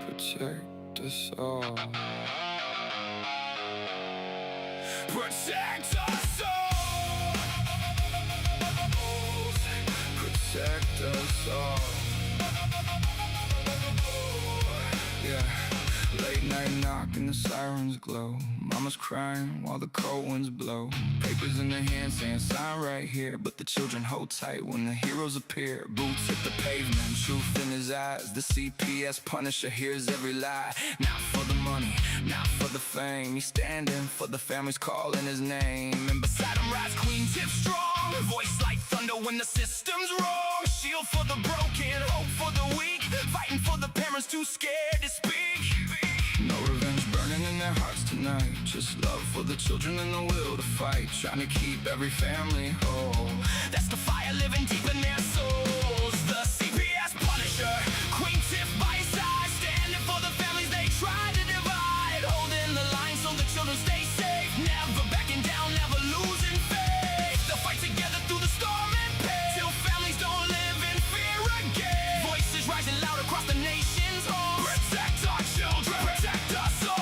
Protect us all. Protect us all. Protect us all. Yeah. Late night knock and the sirens glow. Mama's crying while the cold winds blow. Papers in their hands saying sign right here, but the children hold tight when the heroes appear. Boots hit the pavement, truth in his eyes. The CPS Punisher hears every lie. Not for the money, not for the fame. He's standing for the families calling his name. And beside him rides Queen Tiff strong, voice like thunder when the system's wrong. Shield for the broken, hope for the weak, fighting for the parents too scared to speak. No revenge burning in their hearts tonight, just love for the children and the will to fight, trying to keep every family whole. That's the fire living deep in their souls. The CPS Punisher, Queen Tiff by his side, standing for the families they tried to divide, holding the line so the children stay safe, never backing down, never losing faith. They'll fight together through the storm and pain, till families don't live in fear again. Voices rising loud across the nation's homes. Protect our children, protect us all.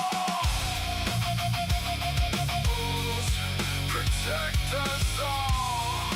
Protect us all.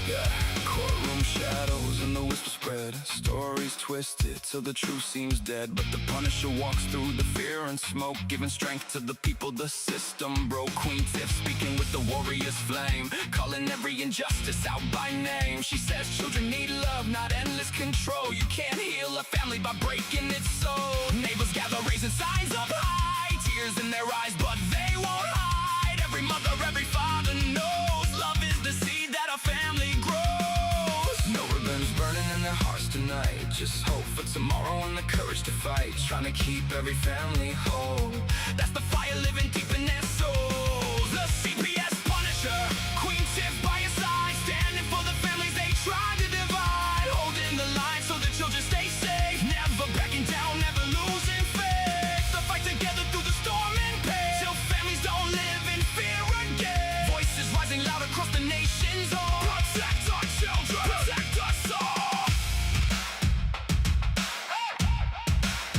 Yeah. Courtroom shadows and the whisper spread, stories twisted till the truth seems dead. But the Punisher walks through the fear and smoke, giving strength to the people the system broke. Queen Tiff speaking with the warrior's flame, calling every injustice out by name. She says children need love, not endless control. You can't heal a family by breaking its soul. Neighbors gather raising signs up high, tears in their eyes but they won't hide. Every mother, every father knows love is the seed that a family grows. No revenge burning in their hearts tonight, just hope for tomorrow and the courage to fight, trying to keep every family whole. That's the fire living deep in their souls. The CPS Punisher, Queen Tiff by his side, standing for the families they tried to divide, holding the line so the children stay safe, never backing down, never losing faith. They'll fight together through the storm and pain, till families don't live in fear again. Voices rising loud across the nation's home. Protect our children, protect us all.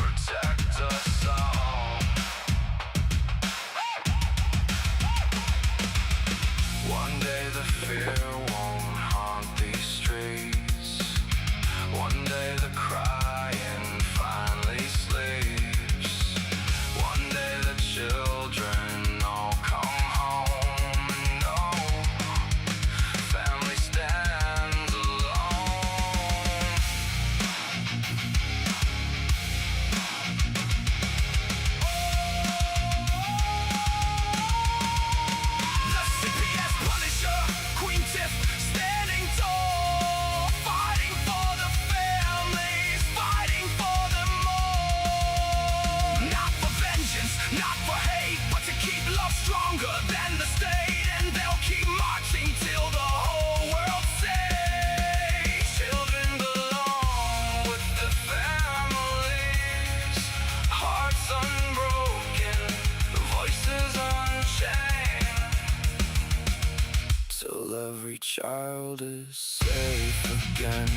Protect us all. One day the fear won't haunt these streets. One day the crying finally sleeps. One day the children all come home and know family stands alone. The CPS Punisher, Queen Tiff standing tall, fighting for the families, fighting for them all. Not for vengeance, not for hate, but to keep love stronger than the state. And they'll keep marching till the whole world says children belong with the families, hearts unbroken, voices unchained, till every child is safe again.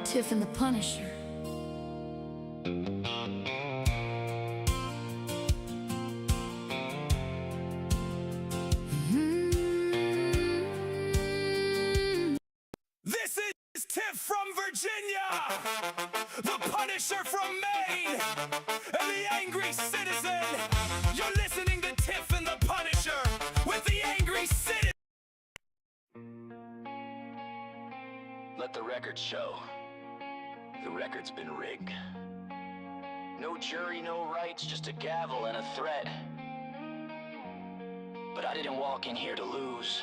Tiff and the Punisher. This is Tiff from Virginia, the Punisher from Maine, and the angry citizen. You're listening to Tiff and the Punisher with Let the record show. The record's been rigged. No jury, no rights, just a gavel and a threat. But I didn't walk in here to lose.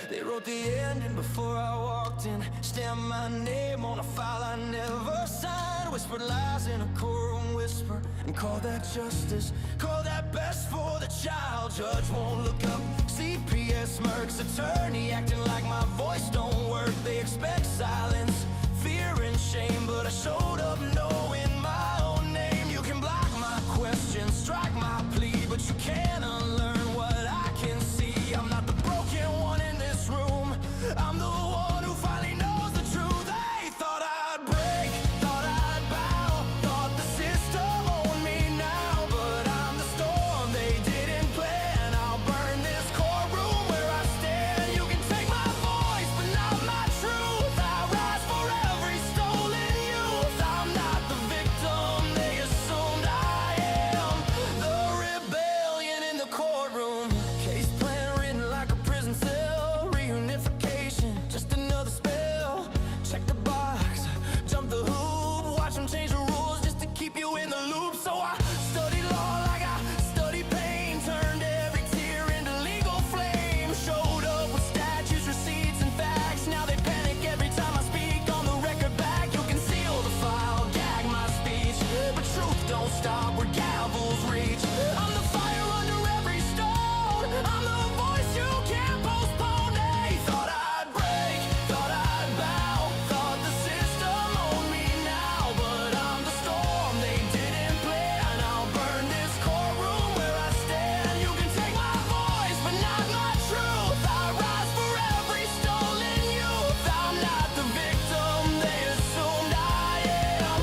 They wrote the ending before I walked in. Stamped my name on a file I never signed. Whispered lies in a courtroom whisper. And called that justice, called that best for the child. Judge won't look up, CPS smirks. Attorney acting like my voice don't work. They expect silence, fear and shame. But I showed up knowing my own name. You can block my questions, strike my plea, but you can't unlearn what I can see. I'm not the broken one in this room. I'm the one who finally knows the truth. They thought I'd break, thought I'd bow, thought the system owned me now. But I'm the storm they didn't plan. I'll burn this courtroom where I stand. You can take my voice, but not my truth. I rise for every stolen youth. I'm not the victim they assumed I am. The rebellion in the courtroom. Case plan written like a prison cell. Reunification, just another spell. Check the box, jump the hoop. Watch them change the rules just to keep you in the loop. So I studied law like I studied pain. Turned every tear into legal flame. Showed up with statutes, receipts, and facts. Now they panic every time I speak on the record back. You can seal the file, gag my speech, but truth don't stop where gavels reach. I'm the fire under every stone. I'm the voice you can't postpone. They thought I'd break, thought I'd bow, thought the system owned me now. But I'm the storm they didn't plan. I'll burn this courtroom where I stand. You can take my voice, but not my truth. I rise for every stolen youth. I'm not the victim they assumed I am.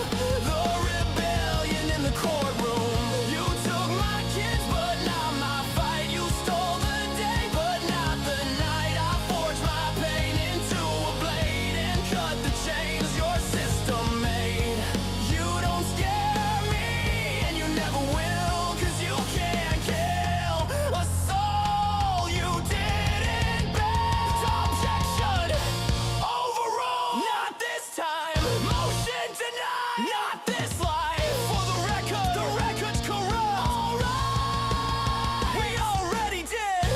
The rebellion in the courtroom. You took my kids, but not my fight. You stole the day, but not the night. I forged my pain into a blade and cut the chains your system made. You don't scare me, and you never will, 'cause you can't kill a soul you didn't build. Objection overruled. Not this time. Motion denied. Not this life. For the record's corrupt. Alright, we already did.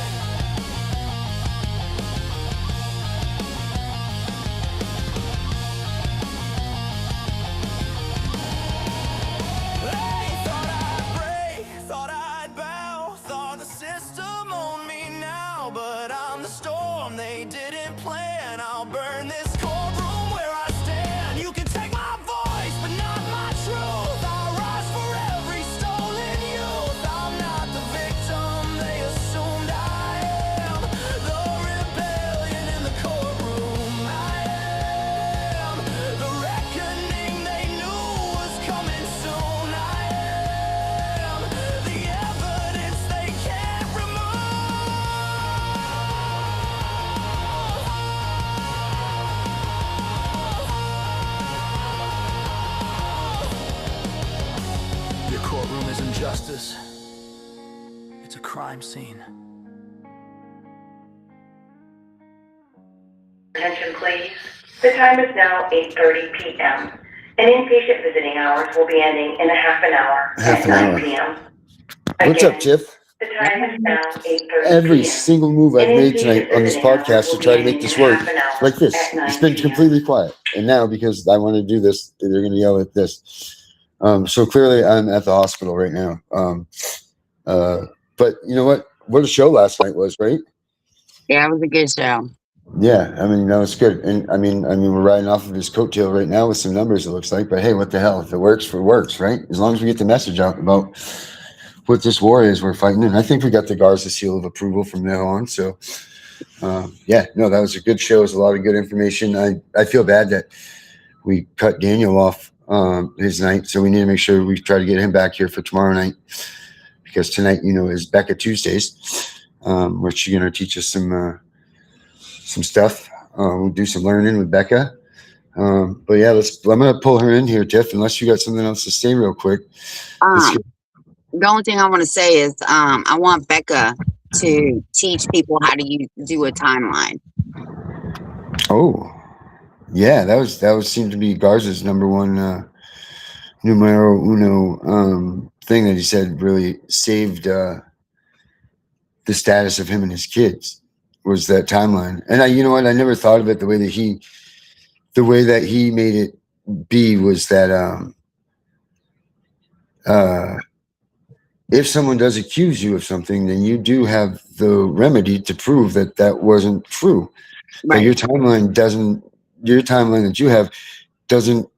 They thought I'd break, thought I'd bow, thought the system owned me now. But I'm the storm they didn't plan. I'll burn this courtroom where I stand. You can take my voice, but not my truth. I rise for every stolen youth. I'm not the victim they assumed I am. The rebellion in the courtroom. I am the reckoning they knew was coming soon. I am the evidence they can't remove. Your courtroom isn't justice. It's a crime scene. Attention please. The time is now 8:30 p.m. And inpatient visiting hours will be ending in a half an hour Half at an 9 hour. p.m. What's up, Again, Tiff? The time is now 8:30 Every p.m. single move I've And made inpatient tonight on this visiting hours podcast to will try be to make ending this in work, half an hour like this, at 9 it's been p.m. completely quiet. And now, because I want to do this, they're going to yell at this. So clearly, I'm at the hospital right now. But you know what a show last night was, right? Yeah, it was a good show. Yeah, I mean, it's good. And I mean, we're riding off of his coattail right now with some numbers, it looks like. But hey, what the hell? If it works, it works, right? As long as we get the message out about what this war is we're fighting. And I think we got the Garza seal of approval from now on. So, yeah, no, that was a good show. It was a lot of good information. I feel bad that we cut Daniel off his night. So we need to make sure we try to get him back here for tomorrow night. Because tonight, is Becca Tuesdays, where she's going to teach us some stuff. We'll do some learning with Becca. But yeah, I'm going to pull her in here, Tiff, unless you got something else to say real quick. The only thing I want to say is I want Becca to teach people how to do a timeline. Oh, yeah, that was seemed to be Garza's number one numero uno thing that he said really saved the status of him and his kids was that timeline. And you know what? I never thought of it the way that he made it be was that if someone does accuse you of something, then you do have the remedy to prove that that wasn't true. But Right. your timeline that you have doesn't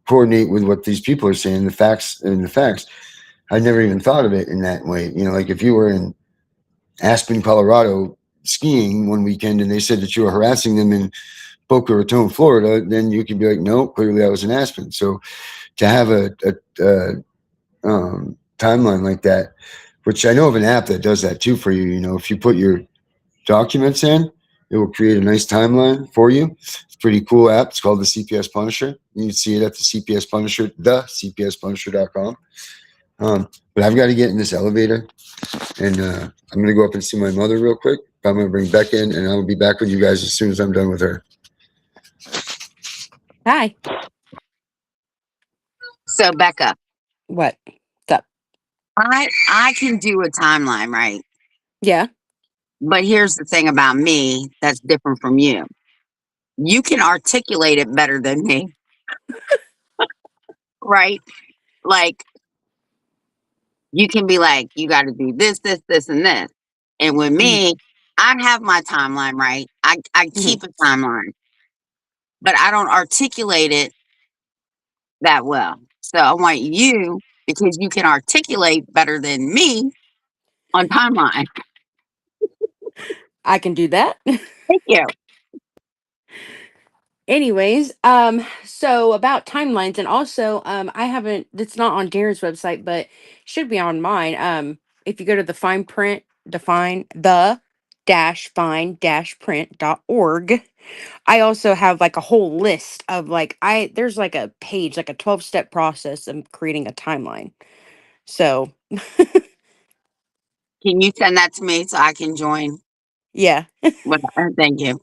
coordinate with what these people are saying, the facts. I never even thought of it in that way. You know, like if you were in Aspen, Colorado skiing one weekend and they said that you were harassing them in Boca Raton, Florida, then you could be like, no, clearly I was in Aspen. So to have a timeline like that, which I know of an app that does that too for you. You know, if you put your documents in, it will create a nice timeline for you. It's a pretty cool app. It's called the CPS Punisher. You can see it at the CPS Punisher, the CPSPunisher.com. But I've got to get in this elevator, and I'm going to go up and see my mother real quick. I'm going to bring Beck in, and I'll be back with you guys as soon as I'm done with her. Hi. So Becca, What? What's up? I can do a timeline, right? Yeah. But here's the thing about me that's different from you. You can articulate it better than me, right? Like you can be like, you got to do this, this, this, and this. And with me, I have my timeline, right? I keep a timeline, but I don't articulate it that well. So I want you, because you can articulate better than me on timeline. I can do that. Thank you. Anyways, so about timelines, and also, I haven't. It's not on Darren's website, but should be on mine. If you go to the fine print, define the dash fine dash print.org, I also have like a whole list of like there's like a page, like a 12-step process of creating a timeline. So Can you send that to me so I can join? yeah. Thank you.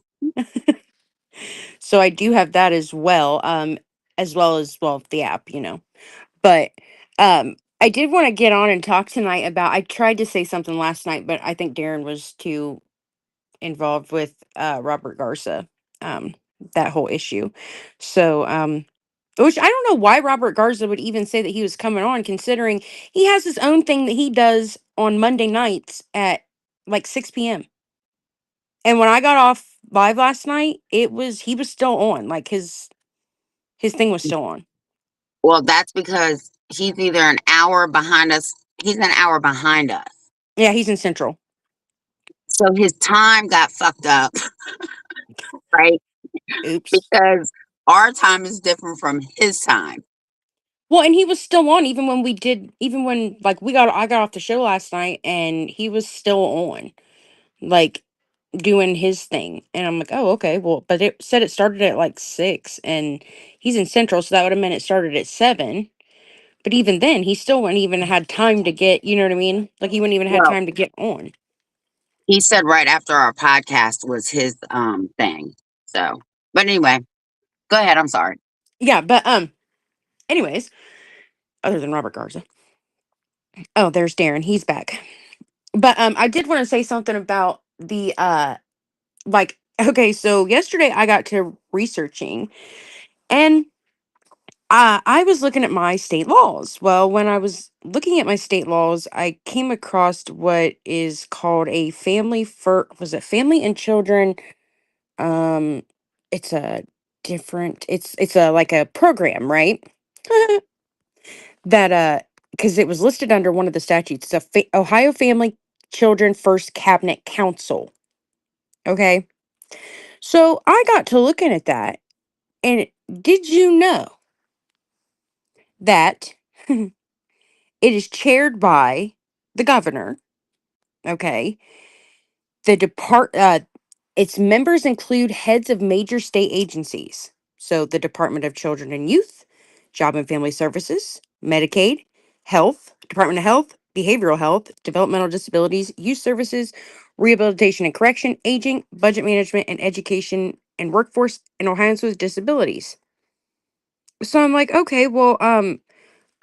So I do have that as well as the app, But I did want to get on and talk tonight about I tried to say something last night, but I think Darren was too involved with Robert Garza, that whole issue. So which I don't know why Robert Garza would even say that he was coming on, considering he has his own thing that he does on Monday nights at like 6 p.m. And when I got off live last night, he was still on. Like his thing was still on. Well, that's because he's either an hour behind us. He's an hour behind us. Yeah, he's in Central. So his time got fucked up, right? Oops. Because our time is different from his time. Well, and he was still on even when like I got off the show last night and he was still on, like doing his thing. And I'm like, oh, okay, well, but it said it started at like 6 and he's in Central, so that would have meant it started at 7. But even then, he still wouldn't even had time to get, you know what I mean? Like he wouldn't even had Well, time to get on. he said right after our podcast was his thing. So, but anyway, go ahead. I'm sorry. Yeah, but anyways, other than Robert Garza. Oh, there's Darren. He's back. But I did want to say something about the like okay, so yesterday I got to researching and I was looking at my state laws. Well, when I was looking at my state laws, I came across what is called a family and children it's a different it's a like a program, right? That because it was listed under one of the statutes. It's a Ohio Family Children First Cabinet Council. Okay. So I got to looking at that, and did you know that it is chaired by the governor? Okay. The its members include heads of major state agencies. So the Department of Children and Youth, Job and Family Services, Medicaid, Health, Department of Health, behavioral health, developmental disabilities, youth services, rehabilitation and correction, aging, budget management, and education and workforce in Ohioans with disabilities. So I'm like, okay, well,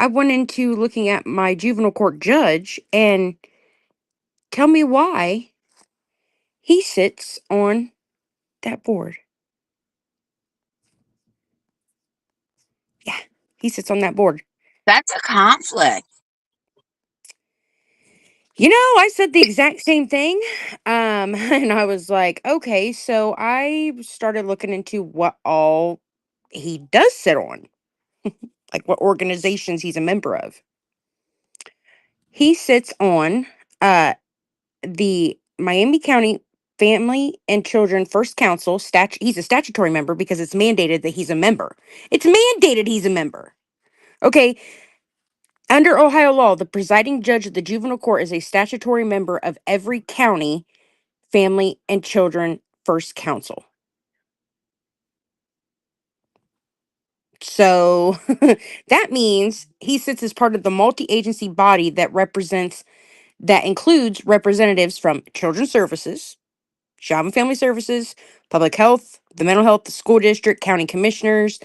I went into looking at my juvenile court judge and tell me why he sits on that board. Yeah, he sits on that board. That's a conflict. I said the exact same thing. And I was like, okay, so I started looking into what all he does sit on, like what organizations he's a member of. He sits on uh the Miami County Family and Children First Council he's a statutory member because it's mandated that he's a member. It's mandated he's a member. Okay, under Ohio law, the presiding judge of the juvenile court is a statutory member of every county Family and Children First Council. So that means he sits as part of the multi-agency body that includes representatives from Children's Services, Job and Family Services, Public Health, the Mental Health, the School District, County Commissioners,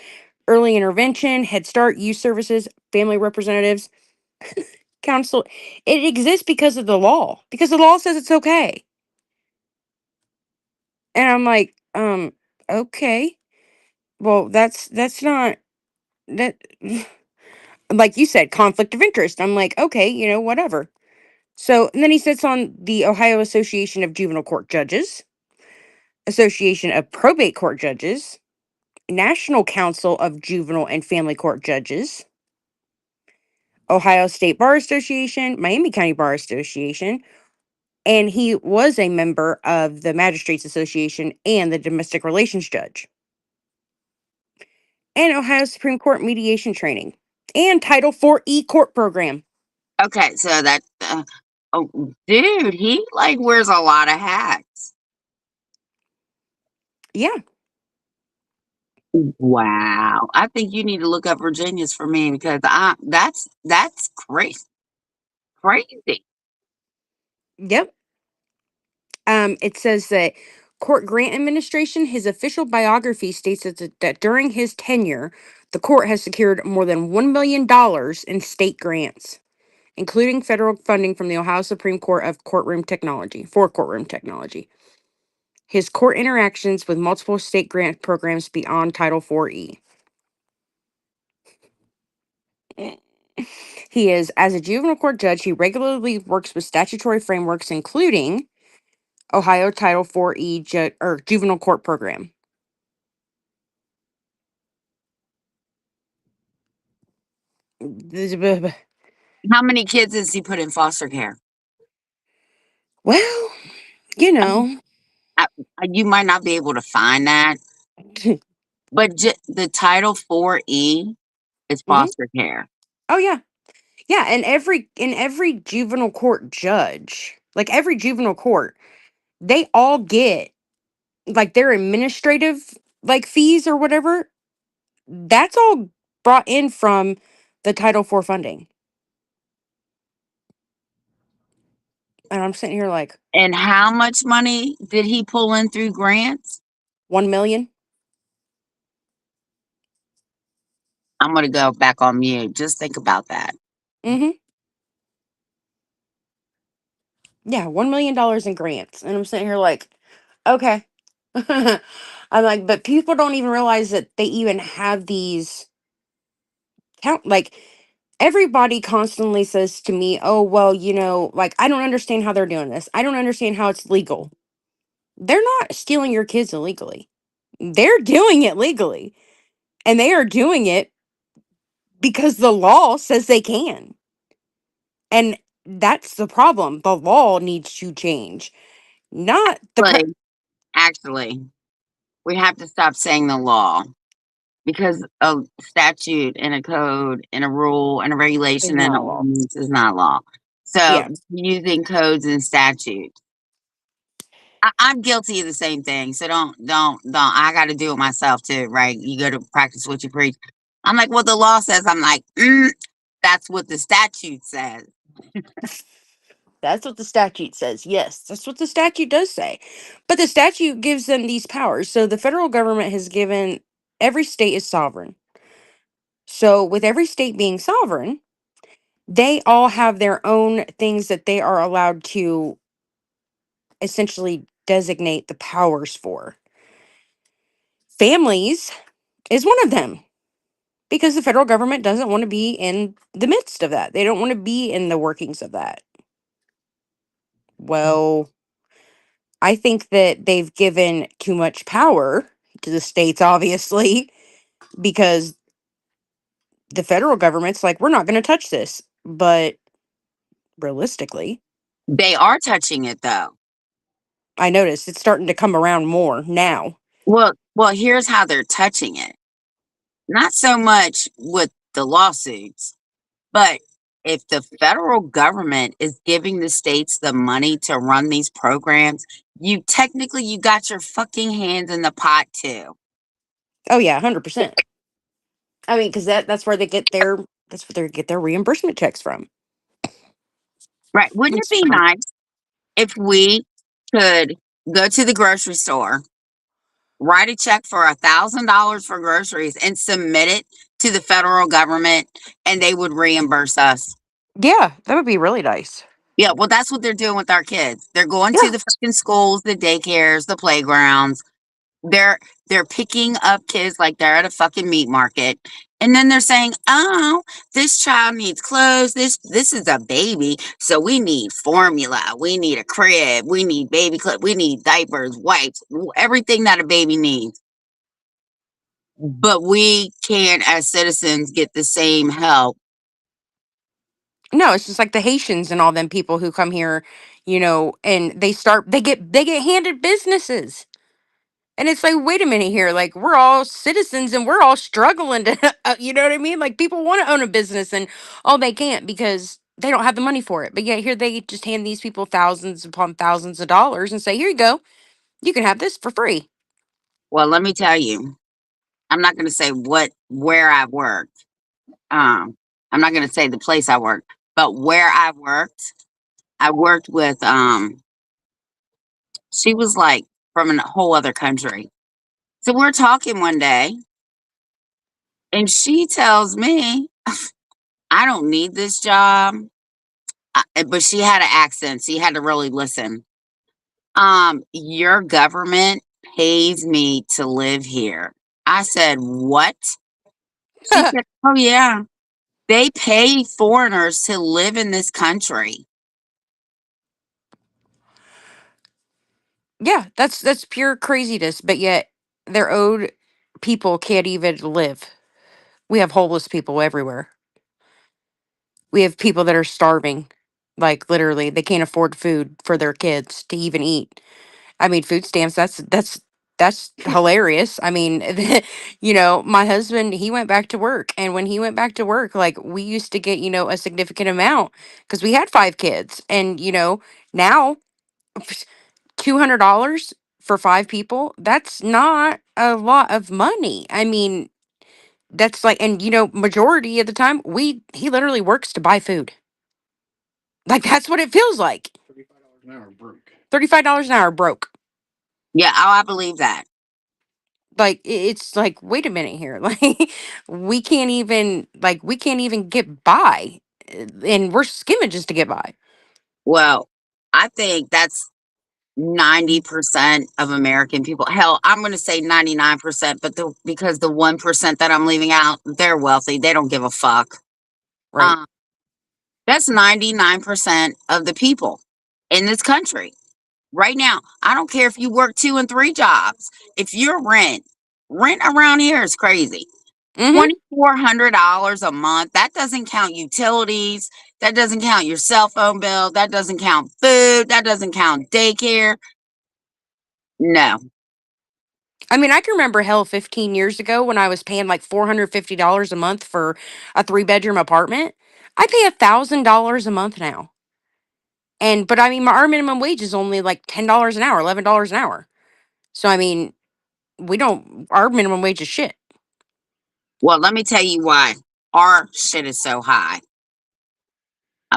Early Intervention, Head Start, Youth Services, Family Representatives, Council. It exists because of the law, because the law says it's okay. And I'm like, okay. Well, that's not that like you said, conflict of interest. I'm like, okay, whatever. So, and then he sits on the Ohio Association of Juvenile Court Judges, Association of Probate Court Judges, National Council of Juvenile and Family Court Judges, Ohio State Bar Association, Miami County Bar Association, and he was a member of the Magistrates Association and the Domestic Relations Judge, and Ohio Supreme Court mediation training, and Title 4E court program. Okay, so that oh, dude, he like wears a lot of hats. Yeah. Wow. I think you need to look up Virginia's for me because that's crazy. Crazy. Yep. It says that court grant administration, his official biography states that during his tenure, the court has secured more than $1 million in state grants, including federal funding from the Ohio Supreme Court of Courtroom Technology for courtroom technology. His court interactions with multiple state grant programs beyond Title 4E. He is, as a juvenile court judge, he regularly works with statutory frameworks, including Ohio Title 4E or Juvenile Court Program. How many kids has he put in foster care? Well, I mean, you might not be able to find that, but the Title 4E is Mhm. foster care. Oh yeah. Yeah, and every juvenile court judge, like every juvenile court, they all get like their administrative like fees or whatever. That's all brought in from the Title 4 funding. And I'm sitting here like And how much money did he pull in through grants? 1 million. I'm gonna go back on mute. Just think about that. Mhm. Yeah, $1 million in grants. And I'm sitting here like, okay. I'm like, but people don't even realize that they even have these like everybody constantly says to me, oh well, like I don't understand how they're doing this, I don't understand how it's legal. They're not stealing your kids illegally, they're doing it legally, and they are doing it because the law says they can. And that's the problem, the law needs to change, not the Actually, we have to stop saying the law because a statute and a code and a rule and a is regulation and not an a law. ordinance is not law. So Yeah. using codes and statutes. I'm guilty of the same thing. So don't. I got to do it myself too, right? You go to practice what you preach. I'm like, well, the law says. I'm like, that's what the statute says. That's what the statute says. Yes, that's what the statute does say. But the statute gives them these powers. So the federal government has given every state is sovereign. So with every state being sovereign, they all have their own things that they are allowed to essentially designate the powers for. Families is one of them because the federal government doesn't want to be in the midst of that. They don't want to be in the workings of that. Well, I think that they've given too much power to the states, obviously, because the federal government's like, we're not going to touch this. But realistically, They are touching it though. I noticed it's starting to come around more now. Well, here's how they're touching it. Not so much with the lawsuits, but if the federal government is giving the states the money to run these programs, you got your fucking hands in the pot too. Oh yeah, 100%. I mean, because that's where they get their reimbursement checks from. Right. Wouldn't it It's be fine. nice if we could go to the grocery store, write a check for $1,000 for groceries and submit it to the federal government and they would reimburse us? Yeah, that would be really nice. Yeah, well, that's what they're doing with our kids. They're going to Yeah. the fucking schools, the daycares, the playgrounds. They're they're picking up kids like they're at a fucking meat market. And then they're saying, "Oh, this child needs clothes. This is a baby, so we need formula. We need a crib. We need baby clothes. We need diapers, wipes, everything that a baby needs." But we can't, as citizens, get the same help. No, it's just like the Haitians and all them people who come here, and they get handed businesses. And it's like, wait a minute here, like we're all citizens and we're all struggling to, you know what I mean? Like people want to own a business and all they can't because they don't have the money for it. But yet here they just hand these people thousands upon thousands of dollars and say, here you go, you can have this for free. Well, let me tell you, I'm not going to say where I've worked. I'm not going to say the place I worked, but where I worked with. She was like from a whole other country. So we're talking one day, and she tells me, "I don't need this job." But she had an accent, so you had to really listen. Your government pays me to live here. I said, "What?" She said, "Oh yeah, they pay foreigners to live in this country." Yeah, that's pure craziness. But yet their own people can't even live. We have homeless people everywhere. We have people that are starving. Like literally, they can't afford food for their kids to even eat. I mean, food stamps, that's hilarious. I mean, my husband, he went back to work, and when he went back to work, like we used to get, a significant amount because we had 5 kids, and now $200 for 5 people, that's not a lot of money. I mean, that's like, and majority of the time, he literally works to buy food. Like that's what it feels like. $35 an hour broke. Yeah, oh, I believe that. Like it's like, wait a minute here. Like we can't even get by. And we're skimming just to get by. Well, I think that's 90% of American people. Hell, I'm going to say 99%, but because the 1% that I'm leaving out, they're wealthy. They don't give a fuck. Right. Um, that's 99% of the people in this country right now. I don't care if you work 2 and 3 jobs. If you're rent around here is crazy. Mm-hmm. $2,400 a month. That doesn't count utilities. That doesn't count your cell phone bill. That doesn't count food. That doesn't count daycare. No. I mean, I can remember hell 15 years ago when I was paying like $450 a month for a 3-bedroom apartment. I pay $1,000 a month now. But I mean, our minimum wage is only like $10 an hour, $11 an hour. So I mean, our minimum wage is shit. Well, let me tell you why our shit is so high.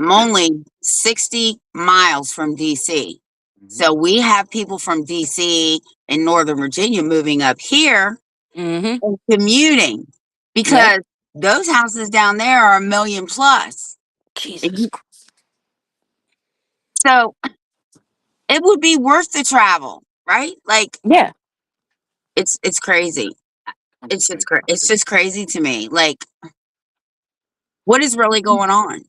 I'm only 60 miles from DC. So we have people from DC and Northern Virginia moving up here Mm-hmm. and commuting Yep. because those houses down there are a million plus. Jesus. So it would be worth the travel, right? Like Yeah. it's crazy. It's just crazy to me. Like what is really going on?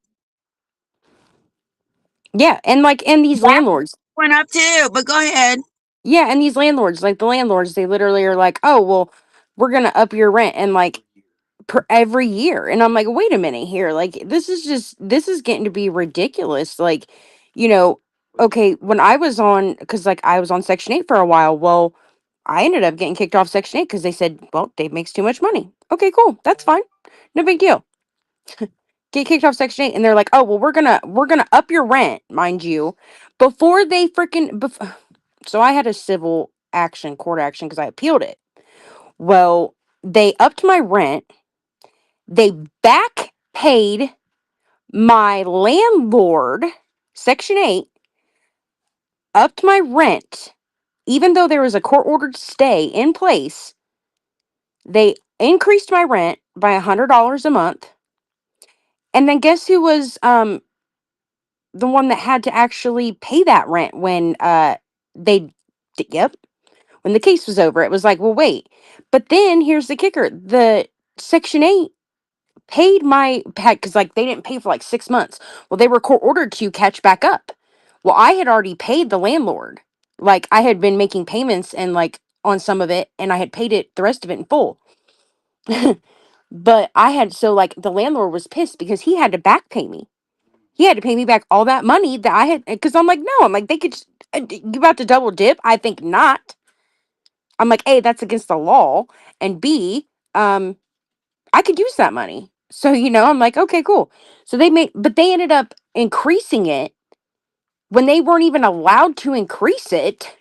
Yeah. And these That landlords. went up too, but go ahead. Yeah, and these landlords, like the landlords, they literally are like, "Oh, well, we're gonna up your rent," and like per every year, and I'm like, "Wait a minute here, like this is getting to be ridiculous." Like, you know, okay, when I was on, because like I was on Section 8 for a while, well, I ended up getting kicked off Section 8 because they said, "Well, Dave makes too much money." Okay, cool, that's fine, no big deal. Get kicked off Section 8, and they're like, "Oh, well, we're gonna up your rent, mind you," before they freaking. So I had a civil action, court action, because I appealed it. Well, they upped my rent. They back paid my landlord, Section 8, upped my rent. Even though there was a court ordered stay in place, they increased my rent by $100 a month. And then guess who was the one that had to actually pay that rent when they yep, when the case was over. It was like, well, wait. But then here's the kicker. The Section 8 paid my because like they didn't pay for like 6 months. Well, they were court ordered to catch back up. Well, I had already paid the landlord. Like I had been making payments and like on some of it, and I had paid it the rest of it in full. But I had so like the landlord was pissed because he had to back pay me. He had to pay me back all that money that I had because I'm like, no, I'm like, they could you about to double dip? I think not. I'm like, A, that's against the law, and B, I could use that money. So, I'm like, okay, cool. So but they ended up increasing it when they weren't even allowed to increase it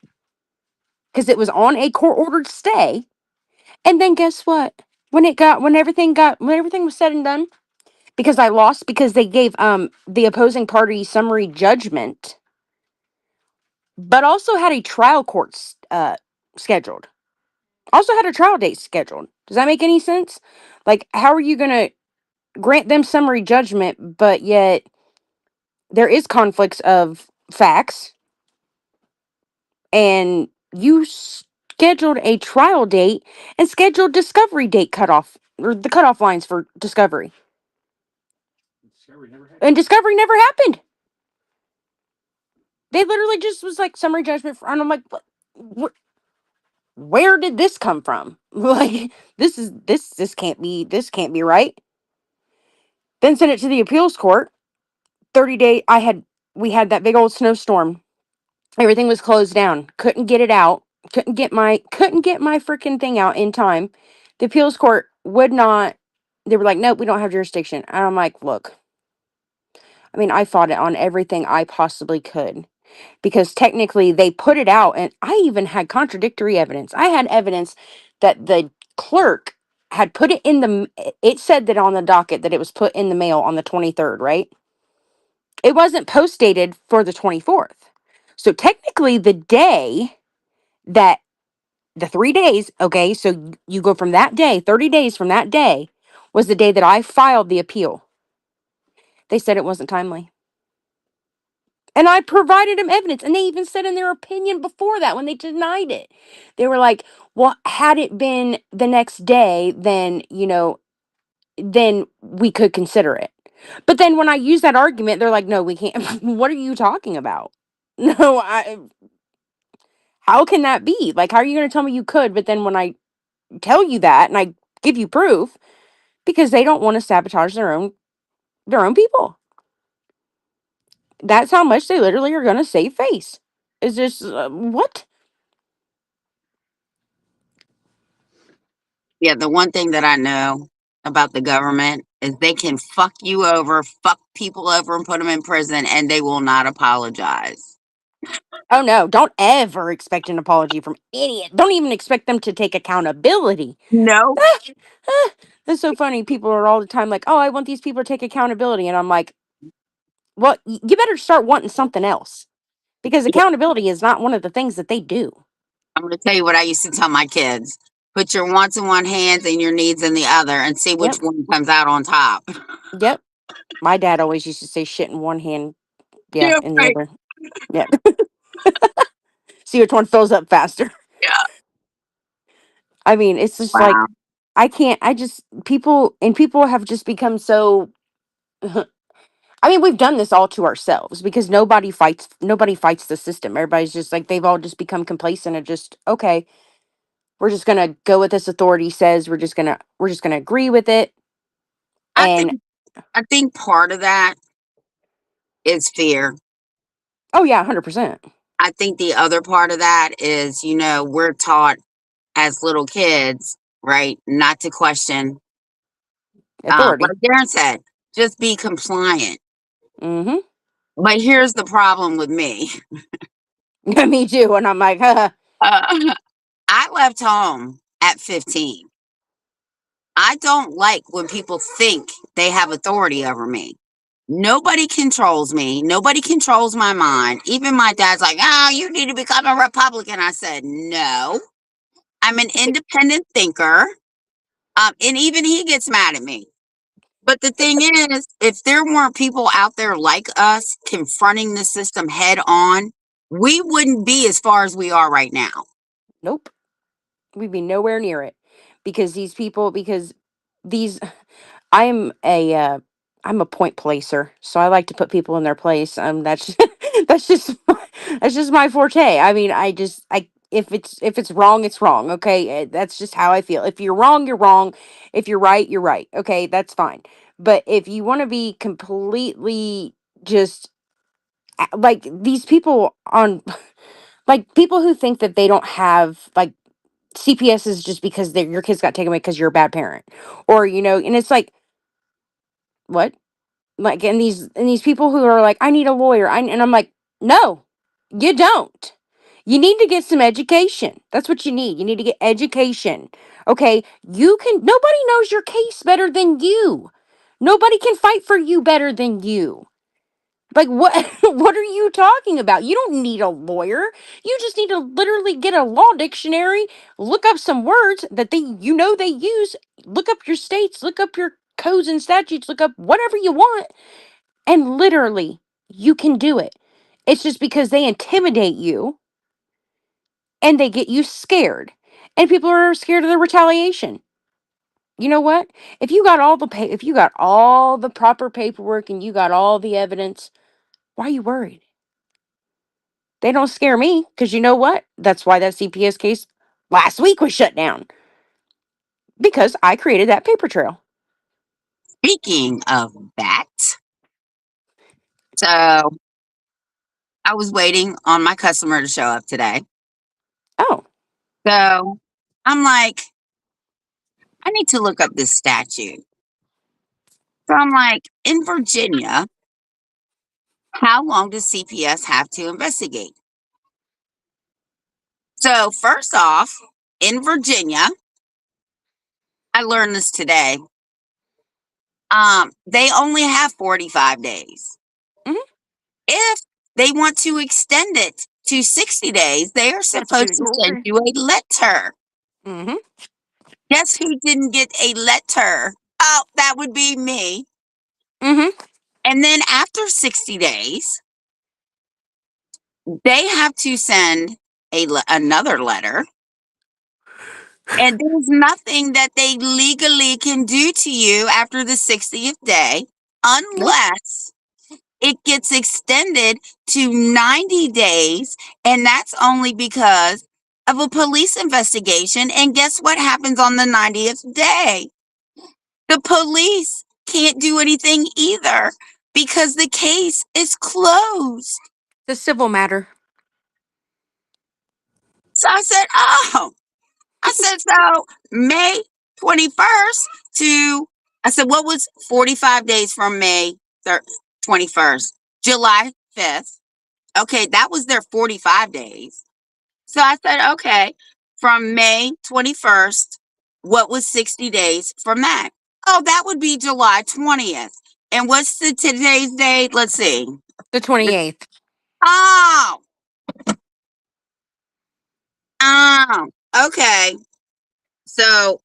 because it was on a court ordered stay. And then guess what? When everything was said and done, because I lost because they gave the opposing party summary judgment, but also had a trial court scheduled. Also had a trial date scheduled. Does that make any sense? Like, how are you going to grant them summary judgment, but yet there is conflicts of facts, and you scheduled a trial date and scheduled discovery date cutoff or the cutoff lines for discovery, and discovery never happened. They literally just was like summary judgment and I'm like, what, where did this come from? Like this can't be right. Then sent it to the appeals court. 30-day. We had that big old snowstorm. Everything was closed down. Couldn't get it out. Couldn't get my freaking thing out in time. The appeals court would not. They were like, nope, we don't have jurisdiction. And I'm like, look. I mean, I fought it on everything I possibly could because technically they put it out, and I even had contradictory evidence. I had evidence that the clerk had put it in the. It said that on the docket that it was put in the mail on the 23rd, right? It wasn't post dated for the 24th. So technically, the day that the 3 days, okay, so you go from that day, 30 days from that day was the day that I filed the appeal. They said it wasn't timely. And I provided them evidence. And they even said in their opinion before that when they denied it, they were like, well, had it been the next day, then we could consider it. But then when I use that argument, they're like, no, we can't. What are you talking about? No, how can that be? Like, how are you going to tell me you could? But then when I tell you that and I give you proof, because they don't want to sabotage their own people. That's how much they literally are going to save face. Is this what? Yeah, the one thing that I know about the government is they can fuck you over, fuck people over, and put them in prison, and they will not apologize. Oh no, don't ever expect an apology from idiot. Don't even expect them to take accountability. No. That's so funny. People are all the time like, "Oh, I want these people to take accountability." And I'm like, well, you better start wanting something else because Yeah, accountability is not one of the things that they do. I'm going to tell you what I used to tell my kids. Put your wants in one hand and your needs in the other and see which Yep. one comes out on top. Yep. My dad always used to say shit in one hand, yeah, Yeah, in the right. other. Yeah. See which one fills up faster. Yeah. I mean, it's just like Wow. I can't. I just people have just become so. I mean, we've done this all to ourselves because nobody fights the system. Everybody's just like they've all just become complacent and just okay. We're just gonna go with this authority says. We're just gonna agree with it. I And think I think part of that is fear. oh yeah, 100% I think the other part of that is, we're taught as little kids, right, not to question. authority. Like Darren said, just be compliant. Mm-hmm. But here's the problem with me. Me too. And I'm like, Uh, I left home at 15. I don't like when people think they have authority over me. Nobody controls me. Nobody controls my mind. Even my dad's like, oh, you need to become a Republican. I said, no, I'm an independent thinker. And even he gets mad at me. But the thing is, if there weren't people out there like us confronting the system head on, we wouldn't be as far as we are right now. nope, we'd be nowhere near it because these I'm a I'm a point placer, so I like to put people in their place. That's that's just that's just my forte. I mean, I if it's wrong, it's wrong. Okay, that's just how I feel. If you're wrong, you're wrong. If you're right, you're right. Okay, that's fine. But if you want to be completely just like these people on like people who think that they don't have like CPS is just because your kids got taken away because you're a bad parent, or and it's like what like and these people who are like I need a lawyer and I'm like no you don't. You need to get some education. That's what you need to get education. Okay, nobody knows your case better than you. Nobody can fight for you better than you. Like what what are you talking about? You don't need a lawyer. You just need to literally get a law dictionary, look up some words that they use, look up your states, look up your codes and statutes, look up whatever you want, and literally you can do it. It's just because they intimidate you and they get you scared. And people are scared of the retaliation. You know what? If you got all the proper paperwork and you got all the evidence, why are you worried? They don't scare me because you know what? That's why that CPS case last week was shut down because I created that paper trail. Speaking of that, so I was waiting on my customer to show up today. Oh, So I'm like, I need to look up this statute. So I'm like, in Virginia, how long does CPS have to investigate? So, first off, in Virginia, I learned this today. They only have 45 days. hmm If they want to extend it to 60 days, they are that's supposed good. to send you a letter. Mm-hmm. Guess who didn't get a letter? Oh, that would be me. Mm-hmm. And then after 60 days, they have to send another letter. And there's nothing that they legally can do to you after the 60th day Nope. unless it gets extended to 90 days. And that's only because of a police investigation. And guess what happens on the 90th day? The police can't do anything either because the case is closed. The civil matter. So I said, oh, so May 21st I said, what was 45 days from May 21st? July 5th. Okay, that was their 45 days. So I said, okay, from May 21st, what was 60 days from that? Oh, that would be July 20th. And what's today's date? Let's see. The 28th. Oh, oh, okay. So,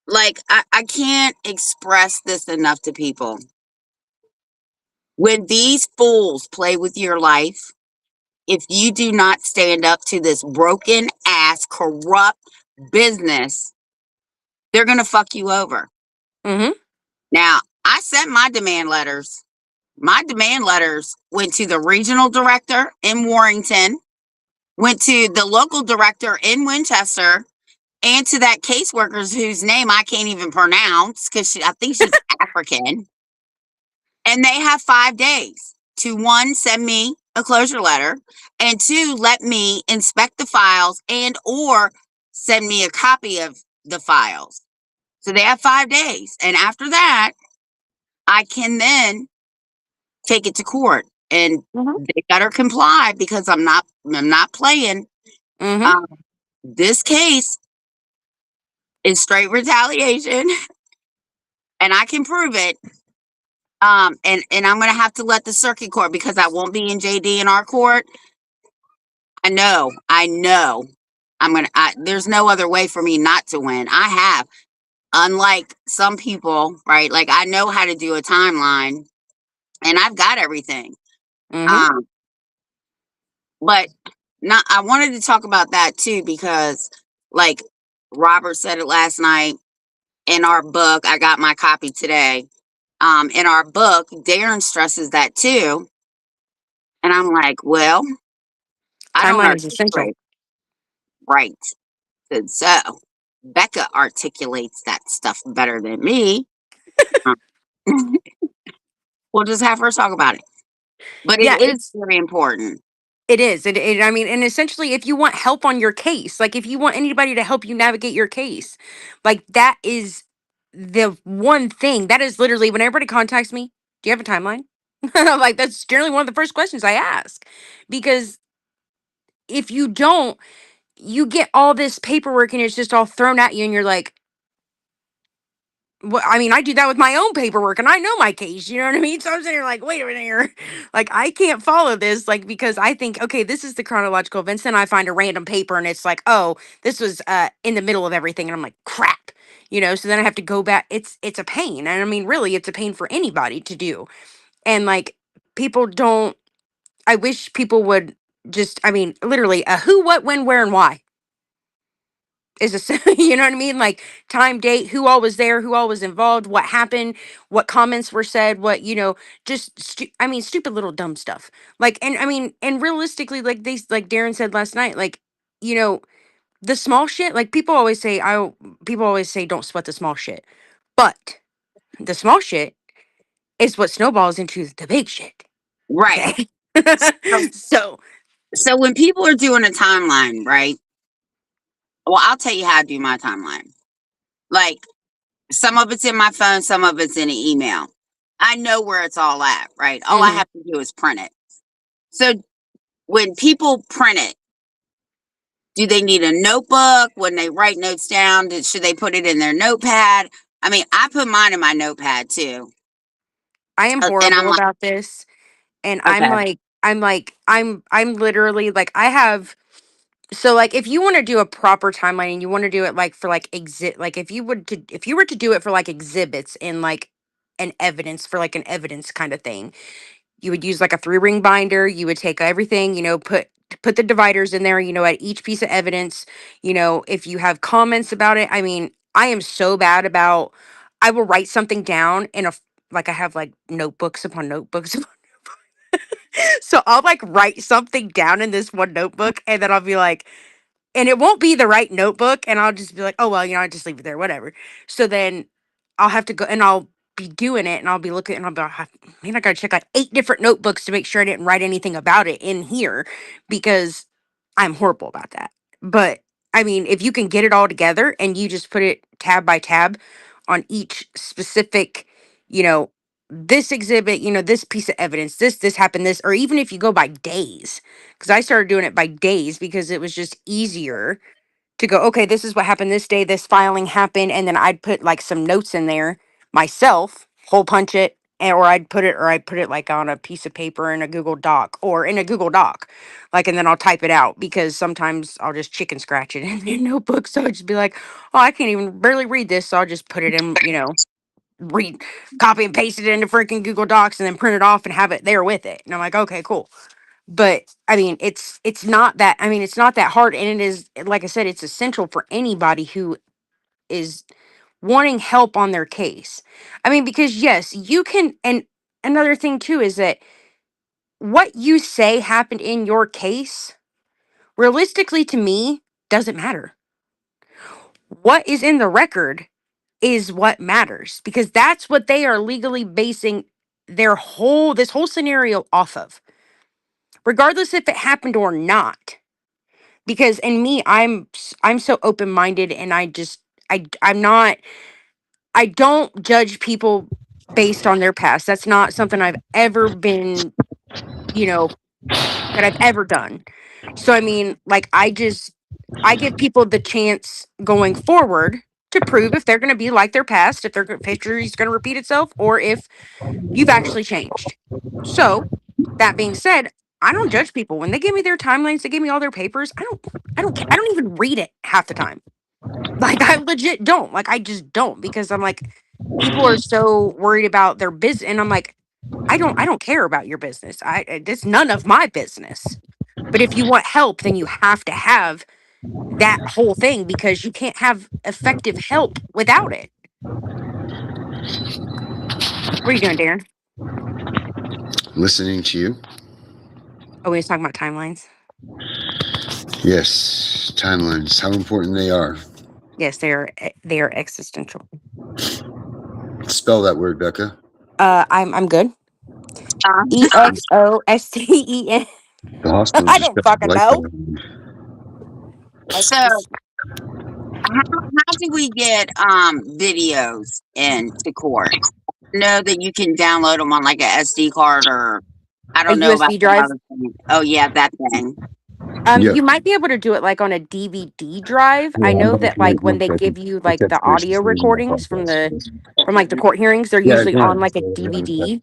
like, I can't express this enough to people. When these fools play with your life, if you do not stand up to this broken ass, corrupt business, they're going to fuck you over. Mm-hmm. Now, I sent my demand letters. My demand letters went to the regional director in Warrington, went to the local director in Winchester, and to that caseworker whose name I can't even pronounce because I think she's African. And they have 5 days to, one, send me a closure letter, and two, let me inspect the files and or send me a copy of the files. So they have 5 days. And after that, I can then take it to court, and Mm-hmm. they better comply because I'm not playing. Mm-hmm. Um, this case is straight retaliation, and I can prove it. And I'm gonna have to let the circuit court, because I won't be in JD in our court. I know. There's no other way for me not to win. I have, unlike some people, right? Like, I know how to do a timeline, and I've got everything. Mm-hmm. Um, but not. I wanted to talk about that too because, like, Robert said it last night in our book. I got my copy today. In our book, Darren stresses that too, and I'm like, well, I don't Timeline is essential. articulate right. And so Becca articulates that stuff better than me. Uh, we'll just have her talk about it. But it Yeah, is very important. it is. I mean, and essentially, if you want help on your case, like if you want anybody to help you navigate your case, like that is the one thing. That is literally when everybody contacts me. Do you have a timeline? Like that's generally one of the first questions I ask, because if you don't, you get all this paperwork and it's just all thrown at you, and you're like, well, I mean, I do that with my own paperwork and I know my case, you know what I mean? So I'm sitting here like, wait a minute here. Like, I can't follow this, like, because I think, okay, this is the chronological events. Then I find a random paper and it's like, oh, this was in the middle of everything. And I'm like, crap, so then I have to go back. It's a pain. And I mean, really, it's a pain for anybody to do. And like, people don't, I wish people would just, I mean, literally, who, what, when, where, and why is a you know what I mean? Like time, date, who all was there, who all was involved, what happened, what comments were said, what just I mean, stupid little dumb stuff. Like, and I mean, and realistically, like like Darren said last night, like you know, the small shit. Like people always say don't sweat the small shit, but the small shit is what snowballs into the big shit. Right. Okay, So, so so when people are doing a timeline, right? Well, I'll tell you how I do my timeline. Like, some of it's in my phone, some of it's in an email. I know where it's all at, right? All I mhm. have to do is print it. So when people print it, do they need a notebook when they write notes down? Should they put it in their notepad? I mean, I put mine in my notepad too. I am And I'm horrible like, about this, and okay, I'm literally like I have. So like if you want to do a proper timeline and you want to do it like for like like if you were to do it for like exhibits and like an evidence for like an evidence kind of thing, you would use like a 3-ring binder. You would take everything, put the dividers in there, at each piece of evidence. If you have comments about it, I mean, I am so bad about, I will write something down in like I have like notebooks upon notebooks. So I'll like write something down in this one notebook, and then I'll be like, and it won't be the right notebook, and I'll just be like, oh well, I just leave it there, whatever. So then I'll have to go and I'll be doing it, and I'll be looking, and I'll be like, I gotta check like 8 different notebooks to make sure I didn't write anything about it in here, because I'm horrible about that. But I mean, if you can get it all together and you just put it tab by tab on each specific, you know this exhibit, this piece of evidence, this happened, this, or even if you go by days, because I started doing it by days because it was just easier to go, okay, this is what happened this day, this filing happened, and then I'd put like some notes in there myself, hole punch it, or I'd put it like on a piece of paper in a Google Doc or in a Google Doc, like, and then I'll type it out because sometimes I'll just chicken scratch it in the notebook. So I'd just be like, oh, I can't even barely read this. So I'll just put it in, read, copy and paste it into freaking Google Docs and then print it off and have it there with it. And I'm like, okay, cool. But I mean, it's not that, I mean, it's not that hard. And it is, like I said, it's essential for anybody who is wanting help on their case. I mean, because yes, you can. And another thing too is that what you say happened in your case, realistically to me, doesn't matter. What is in the record is what matters, because that's what they are legally basing this whole scenario off of, regardless if it happened or not. Because in me, I'm so open-minded, and I'm not, I don't judge people based on their past. That's not something I've ever been, you know, that I've ever done. So I mean, like, I give people the chance going forward to prove if they're going to be like their past, if their history is going to repeat itself, or if you've actually changed. So that being said, I don't judge people when they give me their timelines. They give me all their papers. I don't care. I don't even read it half the time. Like, I legit don't. Like, I just don't, because I'm like, people are so worried about their business, and I'm like, I don't care about your business. It's none of my business. But if you want help, then you have to have that whole thing, because you can't have effective help without it. What are you doing, Darren? Listening to you. Oh, we was talking about timelines. Yes, timelines. How important they are. Yes, they are existential. Spell that word, Becca. I'm good. EXOSTEN. The hospital I just don't got fucking like know. So how do we get videos into court? I know that you can download them on like a SD card, or I A don't know about USB some drive. other thing. Oh yeah, that thing. Yeah. You might be able to do it like on a DVD drive. I I'm know about that, to wait like, when one they second. give you The like the text message audio is in my recordings from podcast. like the court hearings, they're Yeah, usually go on ahead. like a DVD,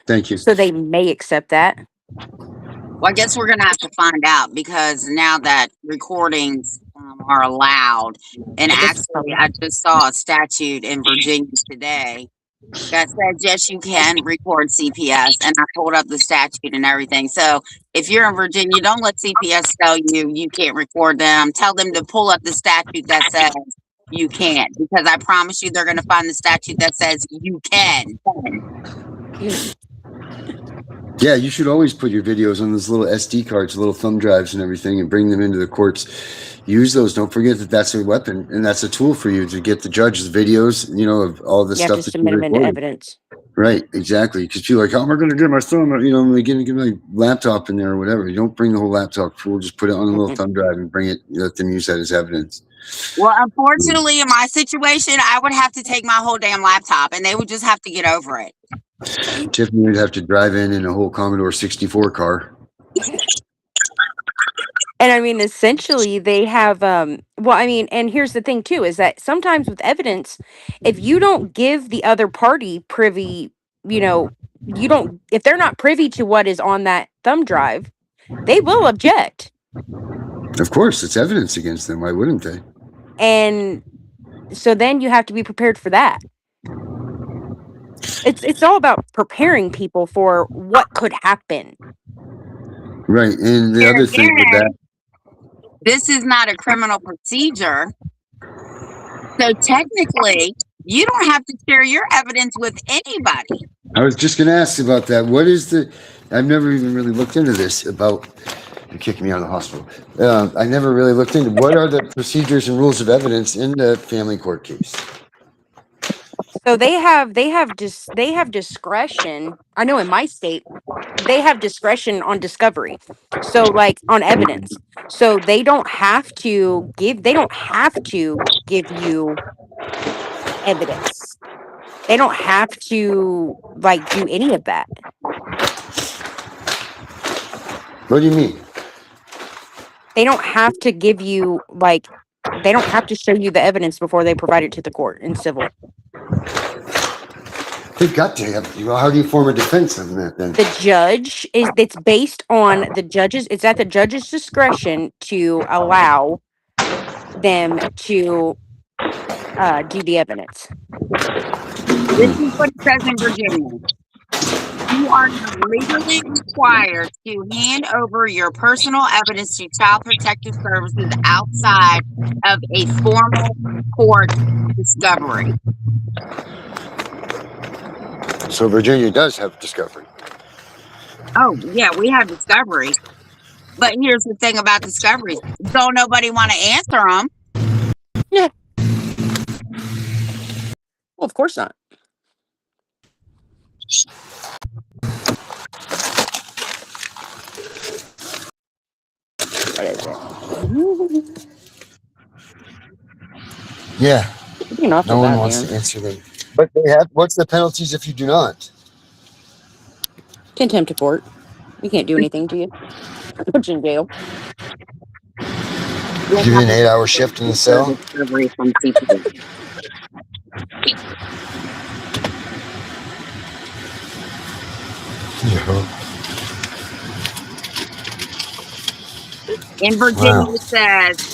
Thank you. so they may accept that. Well, I guess we're gonna have to find out, because now that recordings are allowed, and I guess it's actually, probably. I just saw a statute in Virginia today that says yes, you can record CPS, and I pulled up the statute and everything. So if you're in Virginia, don't let CPS tell you you can't record them. Tell them to pull up the statute that says you can't, because I promise you, they're gonna find the statute that says you can. Yeah, you should always put your videos on those little SD cards, little thumb drives and everything, and bring them into the courts. Use those. Don't forget that that's a weapon, and that's a tool for you to get the judge's videos, of all the You have stuff to that you submit them into recorded. evidence. Right, exactly. Because you're like, how am I going to get my thumb? Let me get my laptop in there or whatever. You don't bring the whole laptop. We'll just put it on a little thumb drive and bring it. Let them use that as evidence. Well, unfortunately, in my situation, I would have to take my whole damn laptop, and they would just have to get over it. Tiffany would have to drive in a whole Commodore 64 car. And I mean, essentially, they have, well, I mean, and here's the thing too, is that sometimes with evidence, if you don't give the other party privy, if they're not privy to what is on that thumb drive, they will object. Of course, it's evidence against them. Why wouldn't they? And so then you have to be prepared for that. It's all about preparing people for what could happen. Right. And the other thing with that, this is not a criminal procedure. So technically, you don't have to share your evidence with anybody. I was just going to ask about that. I've never even really looked into this about, you're kicking me out of the hospital. I never really looked into what are the procedures and rules of evidence in the family court case. So they have discretion. I know in my state, they have discretion on discovery. So, like, on evidence. So they don't have to give you evidence. They don't have to, like, do any of that. What do you mean? They don't have to give you, like, they don't have to show you the evidence before they provide it to the court in civil. They've got to have. Well, how do you form a defense on that then? The judge is, it's based on the judge's, it's at the judge's discretion to allow them to do the evidence. This is what it says in Virginia. You are not legally required to hand over your personal evidence to Child Protective Services outside of a formal court discovery. So Virginia does have discovery. Oh, yeah, we have discoveries. But here's the thing about discoveries. Don't nobody want to answer them. Yeah. Well, of course not. What is it? Yeah. You do not No feel one bad, wants man. to answer them. But they have. What's the penalties if you do not? Contempt of court. We can't do anything to you. Put you in jail. You'll Give you have an to 8-hour shift in the do a cell. discovery from CPS. Yeah. In Virginia, Wow. it says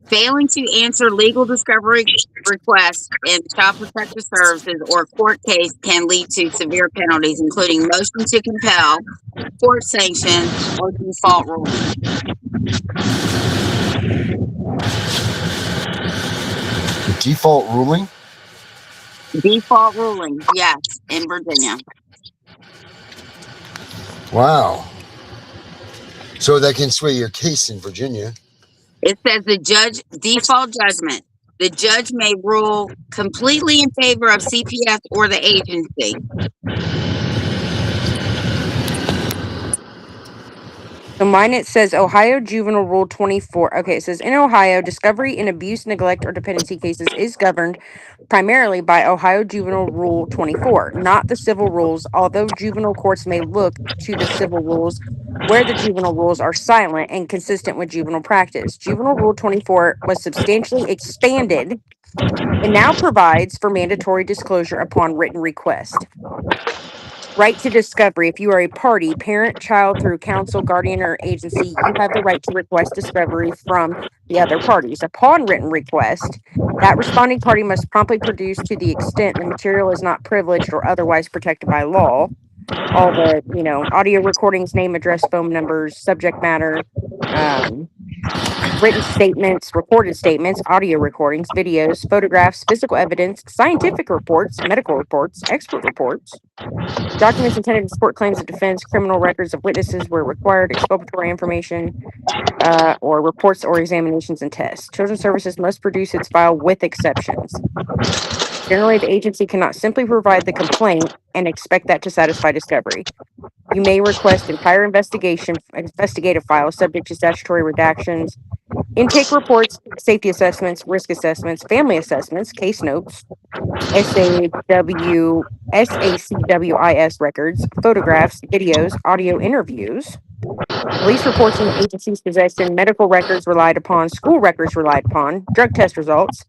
failing to answer legal discovery requests in Child Protective Services or court case can lead to severe penalties, including motion to compel, court sanction, or default ruling. The default ruling. Default ruling, yes, in Virginia. Wow. So that can sway your case in Virginia. It says the judge, default judgment. The judge may rule completely in favor of CPS or the agency. So mine, it says Ohio Juvenile Rule 24. Okay, it says in Ohio, discovery in abuse, neglect, or dependency cases is governed primarily by Ohio Juvenile Rule 24, not the civil rules, although juvenile courts may look to the civil rules where the juvenile rules are silent and consistent with juvenile practice. Juvenile Rule 24 was substantially expanded and now provides for mandatory disclosure upon written request. Right to discovery. If you are a party, parent, child, through counsel, guardian, or agency, you have the right to request discovery from the other parties. Upon written request, that responding party must promptly produce, to the extent the material is not privileged or otherwise protected by law, all the, audio recordings, name, address, phone numbers, subject matter, um, written statements, recorded statements, audio recordings, videos, photographs, physical evidence, scientific reports, medical reports, expert reports, documents intended to support claims of defense, criminal records of witnesses where required, exculpatory information, or reports or examinations and tests. Children's Services must produce its file with exceptions. Generally, the agency cannot simply provide the complaint and expect that to satisfy discovery. You may request entire investigative files subject to statutory redactions, intake reports, safety assessments, risk assessments, family assessments, case notes, SACWIS records, photographs, videos, audio interviews, police reports in the agency's possession, medical records relied upon, school records relied upon, drug test results,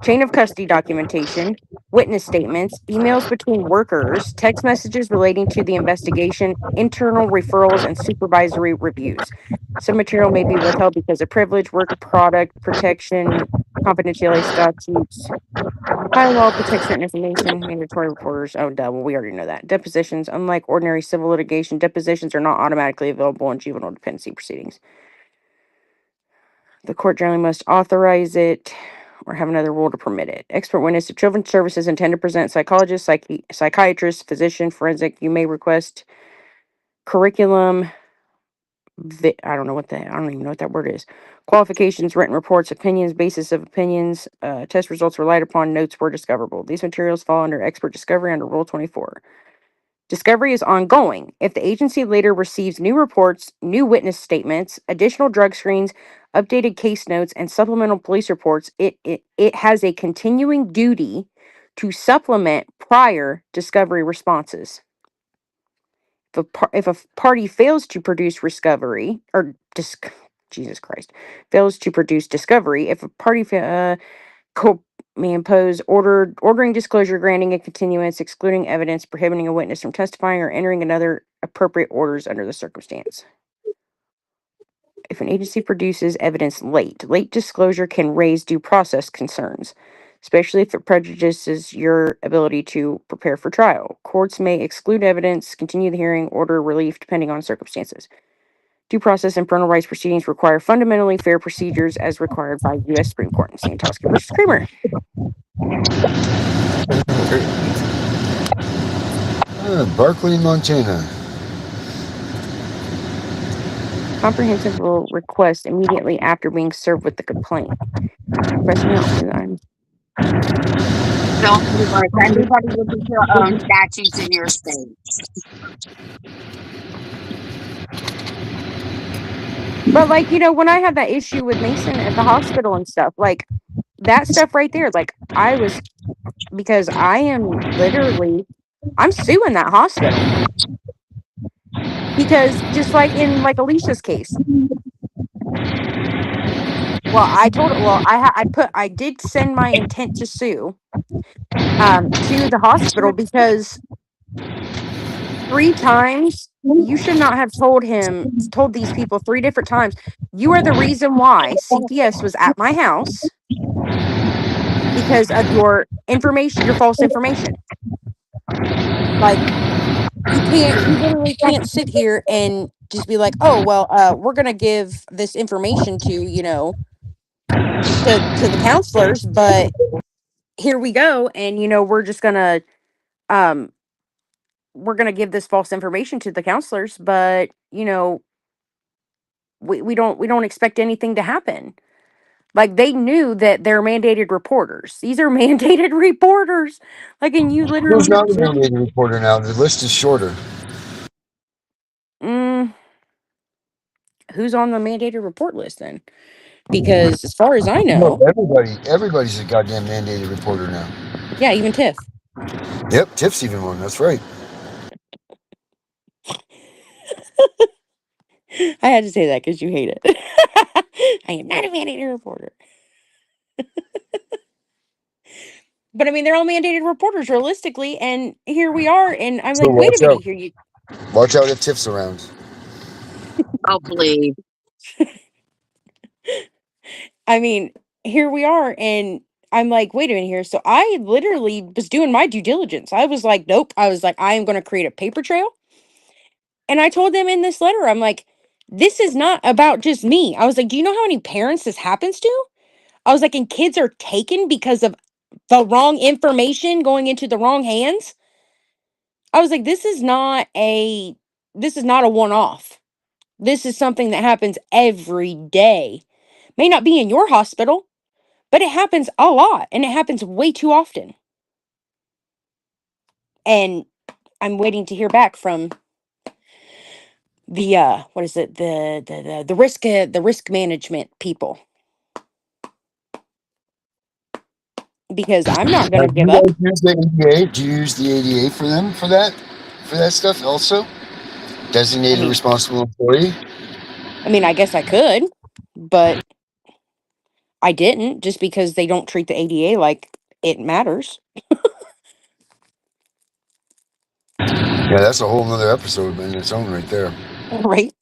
chain of custody documentation, witness statements, emails between workers, text messages relating to the investigation, internal referrals, and supervisory reviews. Some material may be withheld because of privilege, work product protection, confidentiality statutes. High law protects certain information, mandatory reporters. Oh, duh. Well, we already know that. Depositions. Unlike ordinary civil litigation, depositions are not automatically available in juvenile dependency proceedings. The court generally must authorize it or have another rule to permit it. Expert witness. If Children's Services intend to present psychologists, psychiatrists, physician, forensic, you may request curriculum. I don't even know what that word is. Qualifications, written reports, opinions, basis of opinions, test results relied upon, notes were discoverable. These materials fall under expert discovery under Rule 24. Discovery is ongoing. If the agency later receives new reports, new witness statements, additional drug screens, updated case notes, and supplemental police reports, it has a continuing duty to supplement prior discovery responses. If a party fails to produce discovery, Jesus Christ, fails to produce discovery, if a party may impose ordering disclosure, granting a continuance, excluding evidence, prohibiting a witness from testifying, or entering another appropriate orders under the circumstance. If an agency produces evidence late disclosure can raise due process concerns, especially if it prejudices your ability to prepare for trial. Courts may exclude evidence, continue the hearing, order relief depending on circumstances. Due process and parental rights proceedings require fundamentally fair procedures as required by U.S. Supreme Court in Santosky versus Kramer. Barkley, Montana. Comprehensive will request immediately after being served with the complaint. Precedent. Don't reverse. Everybody will be your own statutes in your state. But like, when I had that issue with Mason at the hospital and stuff, like that stuff right there, like because I am literally, I'm suing that hospital. Because just like in like Alicia's case, I did send my intent to sue to the hospital because 3 times you should not have told these people 3 different times, you are the reason why CPS was at my house because of your information, your false information. Like you literally can't sit here and just be like, oh well, we're gonna give this information to to the counselors, but here we go, and um we're gonna give this false information to the counselors, but we don't expect anything to happen. Like they knew that they're mandated reporters. These are mandated reporters. Like, and you Who's literally not a mandated reporter now? The list is shorter. mm, who's on the mandated report list then? Because as far as I No, know, everybody's a goddamn mandated reporter now. yeah, even Tiff. Yep, Tiff's even one. That's right. I had to say that because you hate it. I am not a mandated reporter. But I mean, they're all mandated reporters realistically, and here we are, and I'm So like, wait a watch minute, out. here you. Watch out if Tiff's around. Oh, please. I mean, here we are, and I'm like, wait a minute here. So I literally was doing my due diligence. I was like, nope. I was like, I am going to create a paper trail, and I told them in this letter, I'm like, this is not about just me. I was like, do you know how many parents this happens to? I was like, and kids are taken because of the wrong information going into the wrong hands. I was like, this is not a one-off. This is something that happens every day. May not be in your hospital, but it happens a lot and it happens way too often. And I'm waiting to hear back from the what is it? The risk management people. Because I'm not going Now, to do give you up. guys use the ADA? Do you use the ADA for them for that stuff also? Designated I responsible employee. mean, I guess I could, but I didn't just because they don't treat the ADA like it matters, Yeah, that's a whole nother episode in its own right there. right?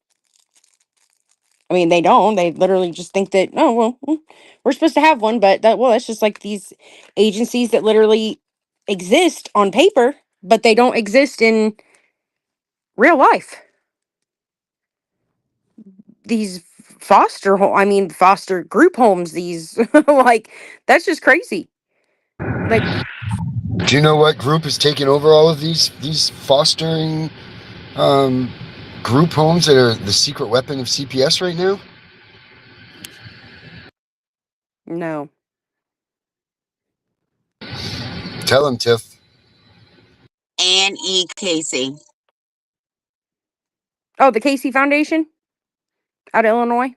I mean, they don't. They literally just think that, oh, well, we're supposed to have one, but that's just like these agencies that literally exist on paper, but they don't exist in real life. These foster group homes, these, like, that's just crazy. Like, Do you know what group is taking over all of these fostering group homes that are the secret weapon of CPS right now? no. Tell him, Tiff. Ann E. Casey. Oh, the Casey Foundation out of Illinois?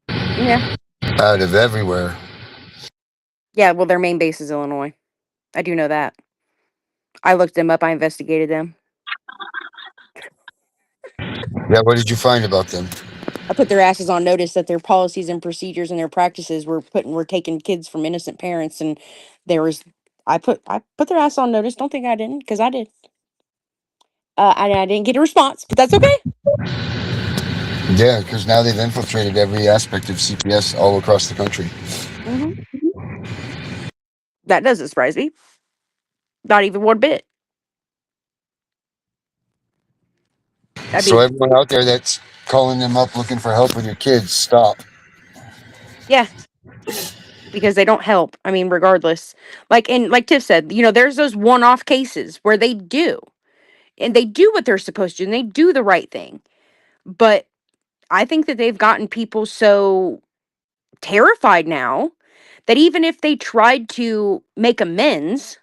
Yeah. Out of everywhere. Yeah, well, their main base is Illinois. I do know that. I looked them up. I investigated them. Yeah, what did you find about them? I put their asses on notice that their policies and procedures and their practices were taking kids from innocent parents, and there was I put their ass on notice. Don't think I didn't, because I did. I didn't get a response, but that's okay. Yeah, because now they've infiltrated every aspect of CPS all across the country. Hmm. That doesn't surprise me, not even one bit. I So mean, everyone out there that's calling them up looking for help with your kids, stop. yeah, because they don't help. I mean, regardless, like Tiff said, there's those one-off cases where they do, and they do what they're supposed to, and they do the right thing. But I think that they've gotten people so terrified now that even if they tried to make amends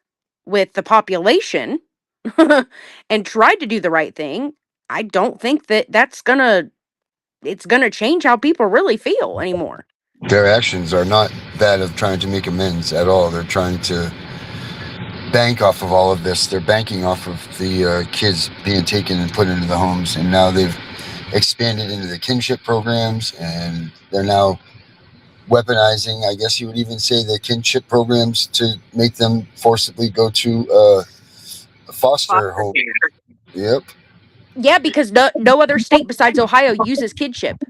with the population and tried to do the right thing, I don't think that it's gonna change how people really feel anymore. Their actions are not that of trying to make amends at all. They're trying to bank off of all of this. They're banking off of the kids being taken and put into the homes, and now they've expanded into the kinship programs, and they're now weaponizing, I guess you would even say, the kinship programs to make them forcibly go to a foster Foster home. care. Yep. Yeah, because no other state besides Ohio uses kidship.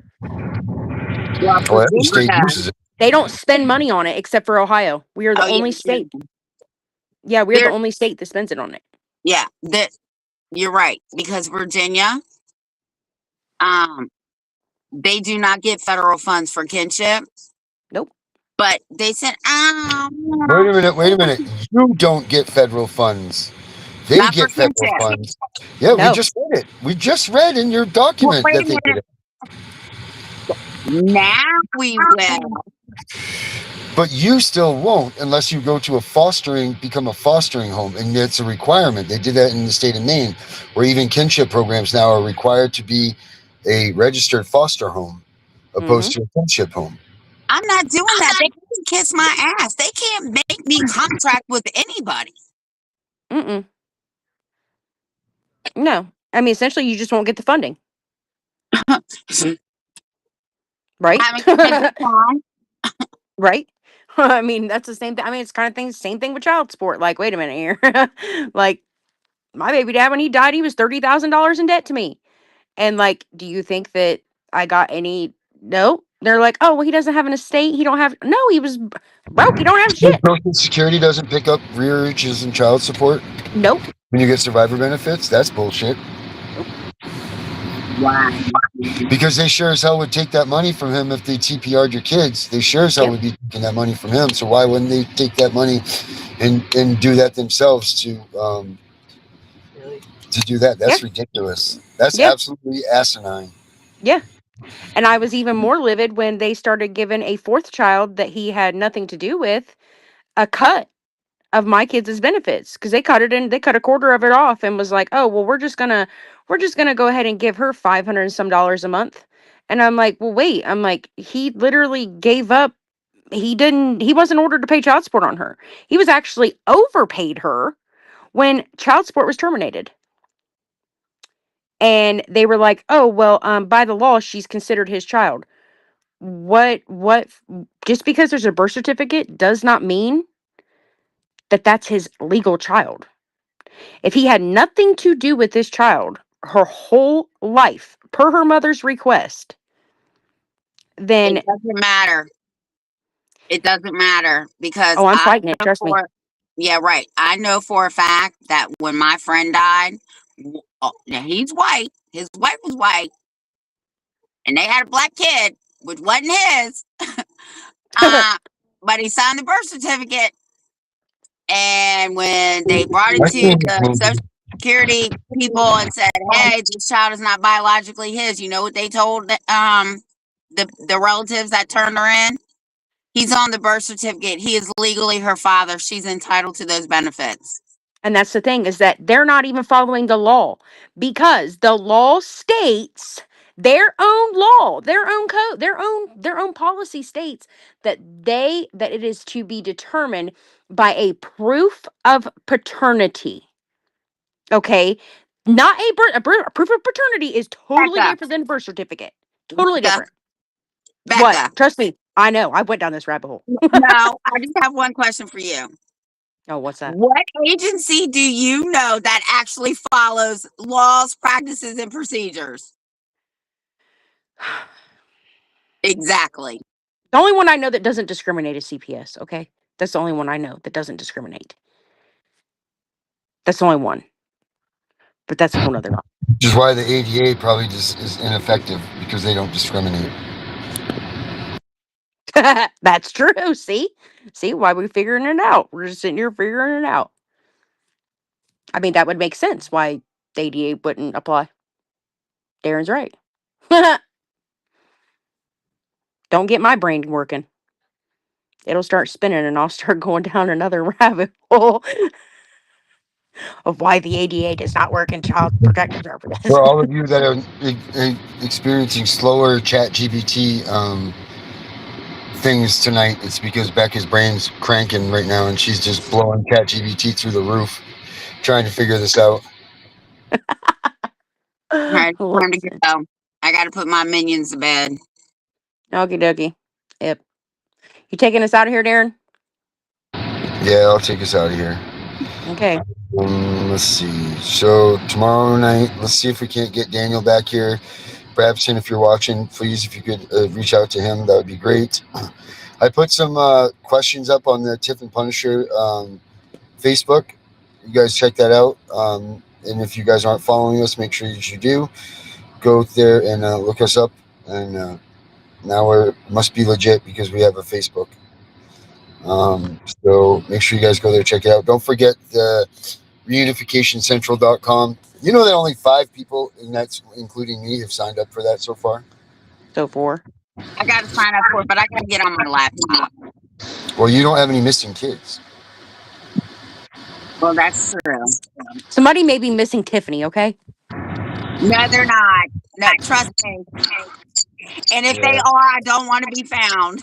Well, Well, every Virginia state does. uses it. They don't spend money on it except for Ohio. We are the Oh yeah, only state. Yeah, we're the there. only state that spends it on it. Yeah, that you're right because Virginia, um, they do not get federal funds for kinship, Nope. but they said, Wait a minute. Wait a minute. You don't get federal funds. They not for get federal kinship. funds. Yeah, we No. just read it. We just read in your Well, document wait that a they get minute. it. Now we will. But you still won't unless you go to become a fostering home. And it's a requirement. They did that in the state of Maine, where even kinship programs now are required to be a registered foster home Mm-hmm. opposed to a kinship home. I'm not doing that. They can kiss my ass. They can't make me contract with anybody. Mm-mm. No. I mean, essentially, you just won't get the funding, right? Having a good time. Right? I mean, that's the same thing. I mean, it's kind of thing, same thing with child support. Like, wait a minute here. Like, my baby dad, when he died, he was $30,000 in debt to me. And like, do you think that I got any? No. They're like, oh, well, he doesn't have an estate. He don't have. No, he was broke. He don't have So shit. Social Security doesn't pick up rearages and child support Nope. when you get survivor benefits? That's bullshit. Nope. Wow. Because they sure as hell would take that money from him if they TPR'd your kids. They sure as hell Yep. would be taking that money from him. So why wouldn't they take that money and do that themselves to do that? That's Yeah. ridiculous. That's Yeah. absolutely asinine. Yeah. And I was even more livid when they started giving a fourth child that he had nothing to do with a cut of my kids' benefits, because they cut a quarter of it off and was like, oh, well, we're just gonna go ahead and give her 500 and some dollars a month. And I'm like, well, wait. I'm like, he literally gave up. He wasn't ordered to pay child support on her. He was actually overpaid her when child support was terminated. And they were like, oh, well, by the law, she's considered his child. What Just because there's a birth certificate does not mean that that's his legal child. If he had nothing to do with this child her whole life, per her mother's request, then, It doesn't matter. It doesn't matter because oh, I'm I fighting it. know Trust me. for yeah, right. I know for a fact that when my friend died, now he's white. His wife was white, and they had a black kid, which wasn't his. Uh, but he signed the birth certificate, and when they brought it I to think the Social Security people and said, "Hey, this child is not biologically his," you know what they told the relatives that turned her in? He's on the birth certificate. He is legally her father. She's entitled to those benefits. And that's the thing, is that they're not even following the law, because the law states their own law, their own code, their own policy states that it is to be determined by a proof of paternity. Okay? Not a proof of paternity is Back totally up. different than a birth certificate. Totally different. What? Becca. Trust me, I know. I went down this rabbit hole. No, I just have one question for you. Oh, what's that? What agency do you know that actually follows laws, practices, and procedures? Exactly. The only one I know that doesn't discriminate is CPS. Okay, that's the only one I know that doesn't discriminate. That's the only one. But that's a whole nother. Which is why the ADA probably just is ineffective because they don't discriminate. That's true. See why we're figuring it out. We're just sitting here figuring it out. I mean, that would make sense why the ADA wouldn't apply. Darren's right. Don't get my brain working. It'll start spinning and I'll start going down another rabbit hole of why the ADA does not work in child protective services. For all of you that are experiencing slower chat GPT things tonight, it's because Becca's brain's cranking right now and she's just blowing chat GPT through the roof trying to figure this out. All right, time to Listen. go. I got to put my minions to bed. Okie dokie. Yep. You taking us out of here, Darren? Yeah, I'll take us out of here. Okay. Let's see. So tomorrow night, let's see if we can't get Daniel back here. Brabson, if you're watching, please, if you could reach out to him, that would be great. I put some questions up on the Tiff and Punisher Facebook. You guys check that out. And if you guys aren't following us, make sure that you do. Go there and look us up. And now we must be legit because we have a Facebook. So make sure you guys go there, check it out. Don't forget the reunificationcentral.com. You know that only 5 people, and that's including me, have signed up for that so far. So 4. I got to sign up for it, but I got to get on my laptop. Well, you don't have any missing kids. Well, that's true. Somebody may be missing Tiffany, okay? No, they're not. No, trust me. And if they are, I don't want to be found.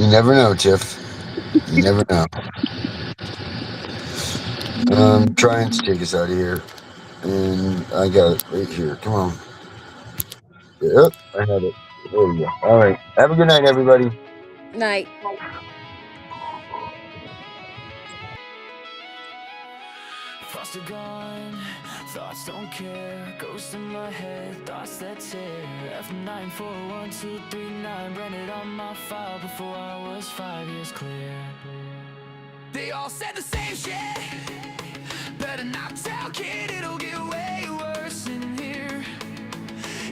You never know, Tiff. You never know. I'm trying to take us out of here. And I got it right here. Come on. Yep, I have it. There we go. All right. Have a good night, everybody. Night. Thoughts are gone, thoughts don't care. Ghosts in my head, thoughts that tear. F941239, branded on my file before I was 5 years clear. They all said the same shit. Better not tell, kid, it'll get way worse in here.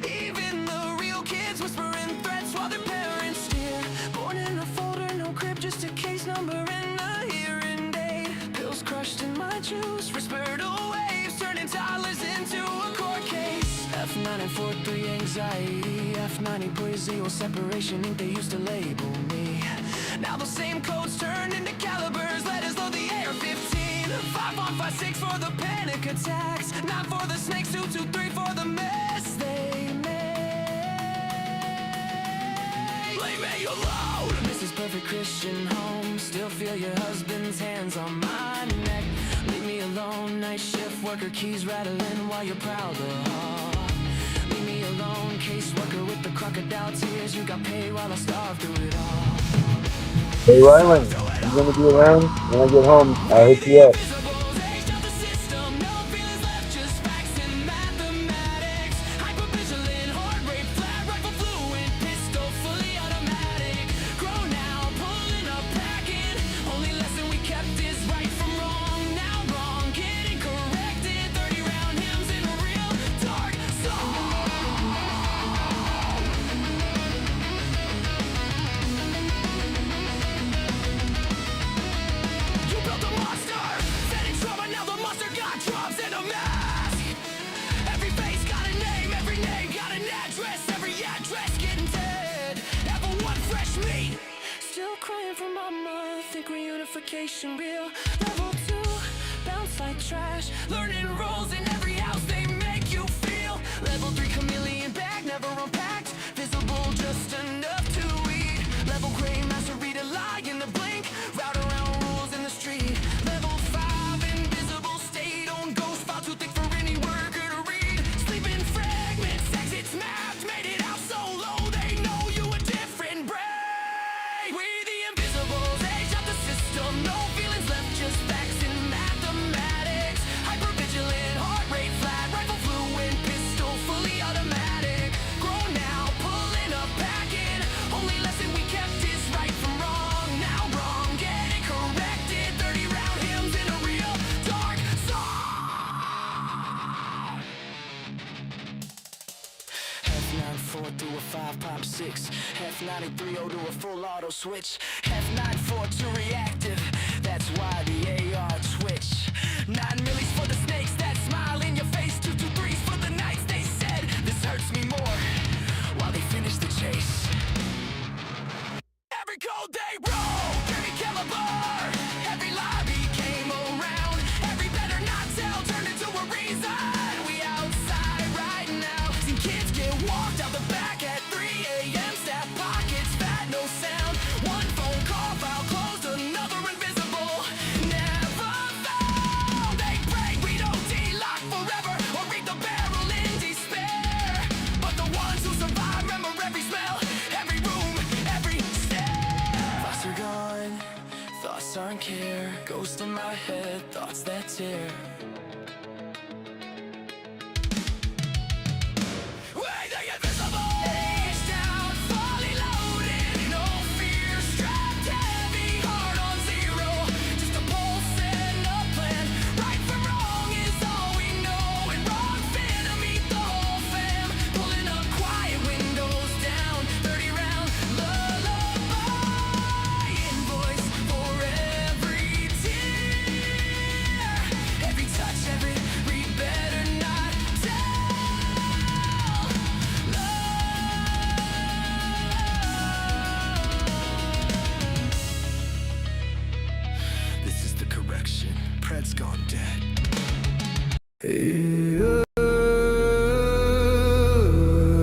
Even the real kids whispering threats while their parents steer. Born in a folder, no crib, just a case number and a hearing date. Pills crushed in my juice, whispered waves, turning toddlers into a court case. F943 anxiety, F90 poesio separation, ink they used to label me. Now those same codes turned into calibers, letters load the AR-15. 5156 for the panic attacks, 9 for the snakes, 223 for the mess they made. Leave me alone. This is perfect Christian home. Still feel your husband's hands on my neck. Leave me alone. Night shift worker, keys rattling while you're proud of her. Leave me alone. Caseworker with the crocodile tears. You got paid while I starved through it all. Hey, Rylan, I'm going to be around when I get home. I'll hit you up. Real level 2, bounce like trash. Learning roles in every house they make you feel. Level 3, chameleon bag, never unpacked. Visible just enough to eat. Level gray, master read a lie in the blink. Route around rules in the street. Level 5, invisible state on ghost file too thick for any worker to read. Sleeping fragments, exit 6, F930 to a full auto switch, F942 reactive, that's why the AR twitch. 9 millis for the snakes that smile in your face, 223s for the nights they said this hurts me more, while they finish the chase. Every cold day roll, every caliber, every lobby came around, every better not tell turned into a reason. We outside right now, seen kids get walked out the back at 3 a.m. Staff pockets fat, no sound. One phone call file closed, another invisible. Never found. They pray we don't delock forever or read the barrel in despair. But the ones who survive remember every smell, every room, every thoughts are gone, thoughts aren't care. Ghost in my head, thoughts that tear. Way the invisible! Age down, fully loaded. No fear, strapped heavy, heart on zero. Just a pulse and a plan. Right from wrong is all we know. And wrong fin to meet the whole fam. Pulling up quiet, windows down. 30 round lullaby. Invoice for every tear. Every touch, every read better not tell. This is the correction. Pred's gone dead.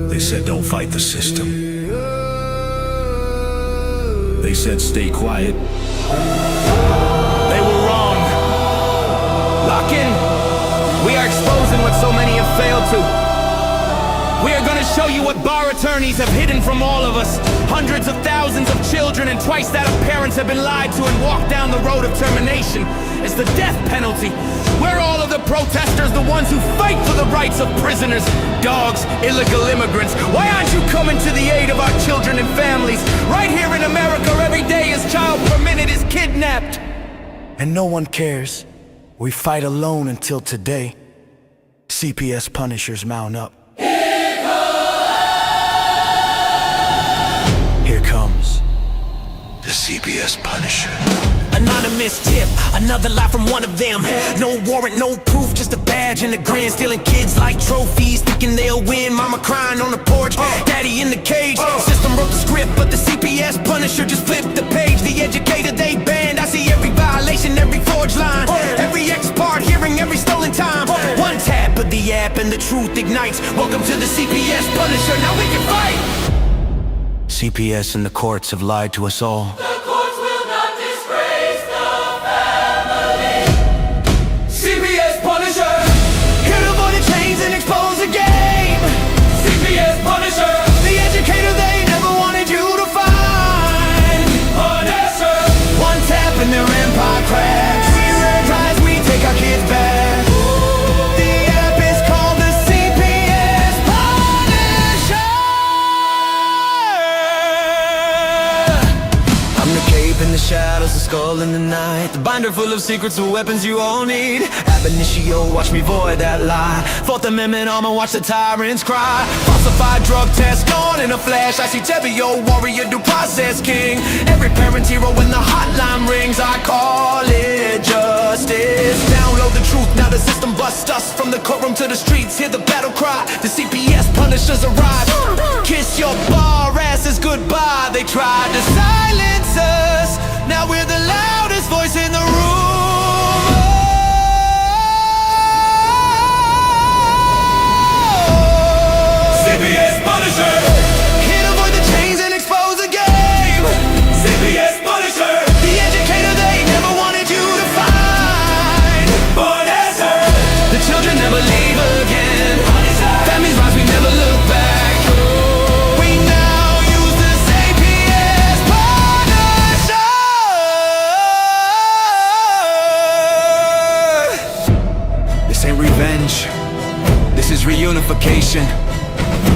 They said don't fight the system. They said stay quiet. They were wrong. Lock in. We are exposing what so many have failed to. We are gonna show you what bar attorneys have hidden from all of us. Hundreds of thousands of children and twice that of parents have been lied to and walked down the road of termination. It's the death penalty. We're all of the protesters, the ones who fight for the rights of prisoners, dogs, illegal immigrants. Why aren't you coming to the aid of our children and families? Right here in America, every day a child per minute is kidnapped. And no one cares. We fight alone until today. CPS punishers mount up. Here comes the CPS Punisher. Anonymous tip, another lie from one of them. No warrant, no proof, just a badge and a grin. Stealing kids like trophies, thinking they'll win. Mama crying on the porch, daddy in the cage. System wrote the script, but the CPS Punisher just flipped the page. The educator they banned, I see every violation, every forged line, every ex-part hearing, every stolen time. One tap of the app and the truth ignites. Welcome to the CPS Punisher, now we can fight. CPS and the courts have lied to us all. The courts will not disgrace the family. CPS Punisher, here to avoid the chains and expose the game. CPS Punisher, the educator they never wanted you to find. Punisher, one tap and their empire cracks. We rise, we take our kids back. The app is called the CPS Punisher. I'm the cape in the shadows, the skull in the night, the binder full of secrets and weapons you all need. Ab initio, watch me void that lie. Fourth Amendment armor, watch the tyrants cry. Falsified drug test gone in a flash. I see Tebio, warrior, due process king. Every parent's hero when the hotline rings. I call it justice. Download the truth, now the system busts us. From the courtroom to the streets, hear the battle cry. The CPS Punishers arrive. Kiss your bar asses goodbye. They tried to silence us, now we're the loudest voice in the room. CPS Punisher, here to avoid the chains and expose the game. CPS Punisher, the educator they never wanted you to find. Punisher, the children never leave again. Families rise, we never look back. We now use the CPS Punisher. This ain't revenge, this is reunification.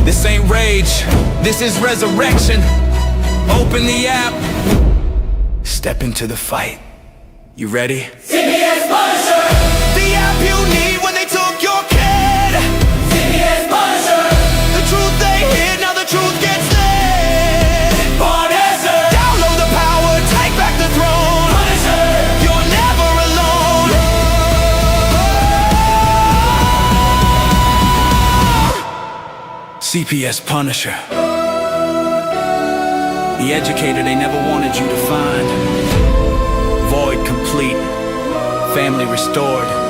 This ain't rage, this is resurrection. Open the app, step into the fight. You ready? CPS Punisher, the app you need when they took your kid. CPS Punisher, the truth they hid, now the truth gets laid. CPS Punisher. The educator they never wanted you to find. Void complete. Family restored.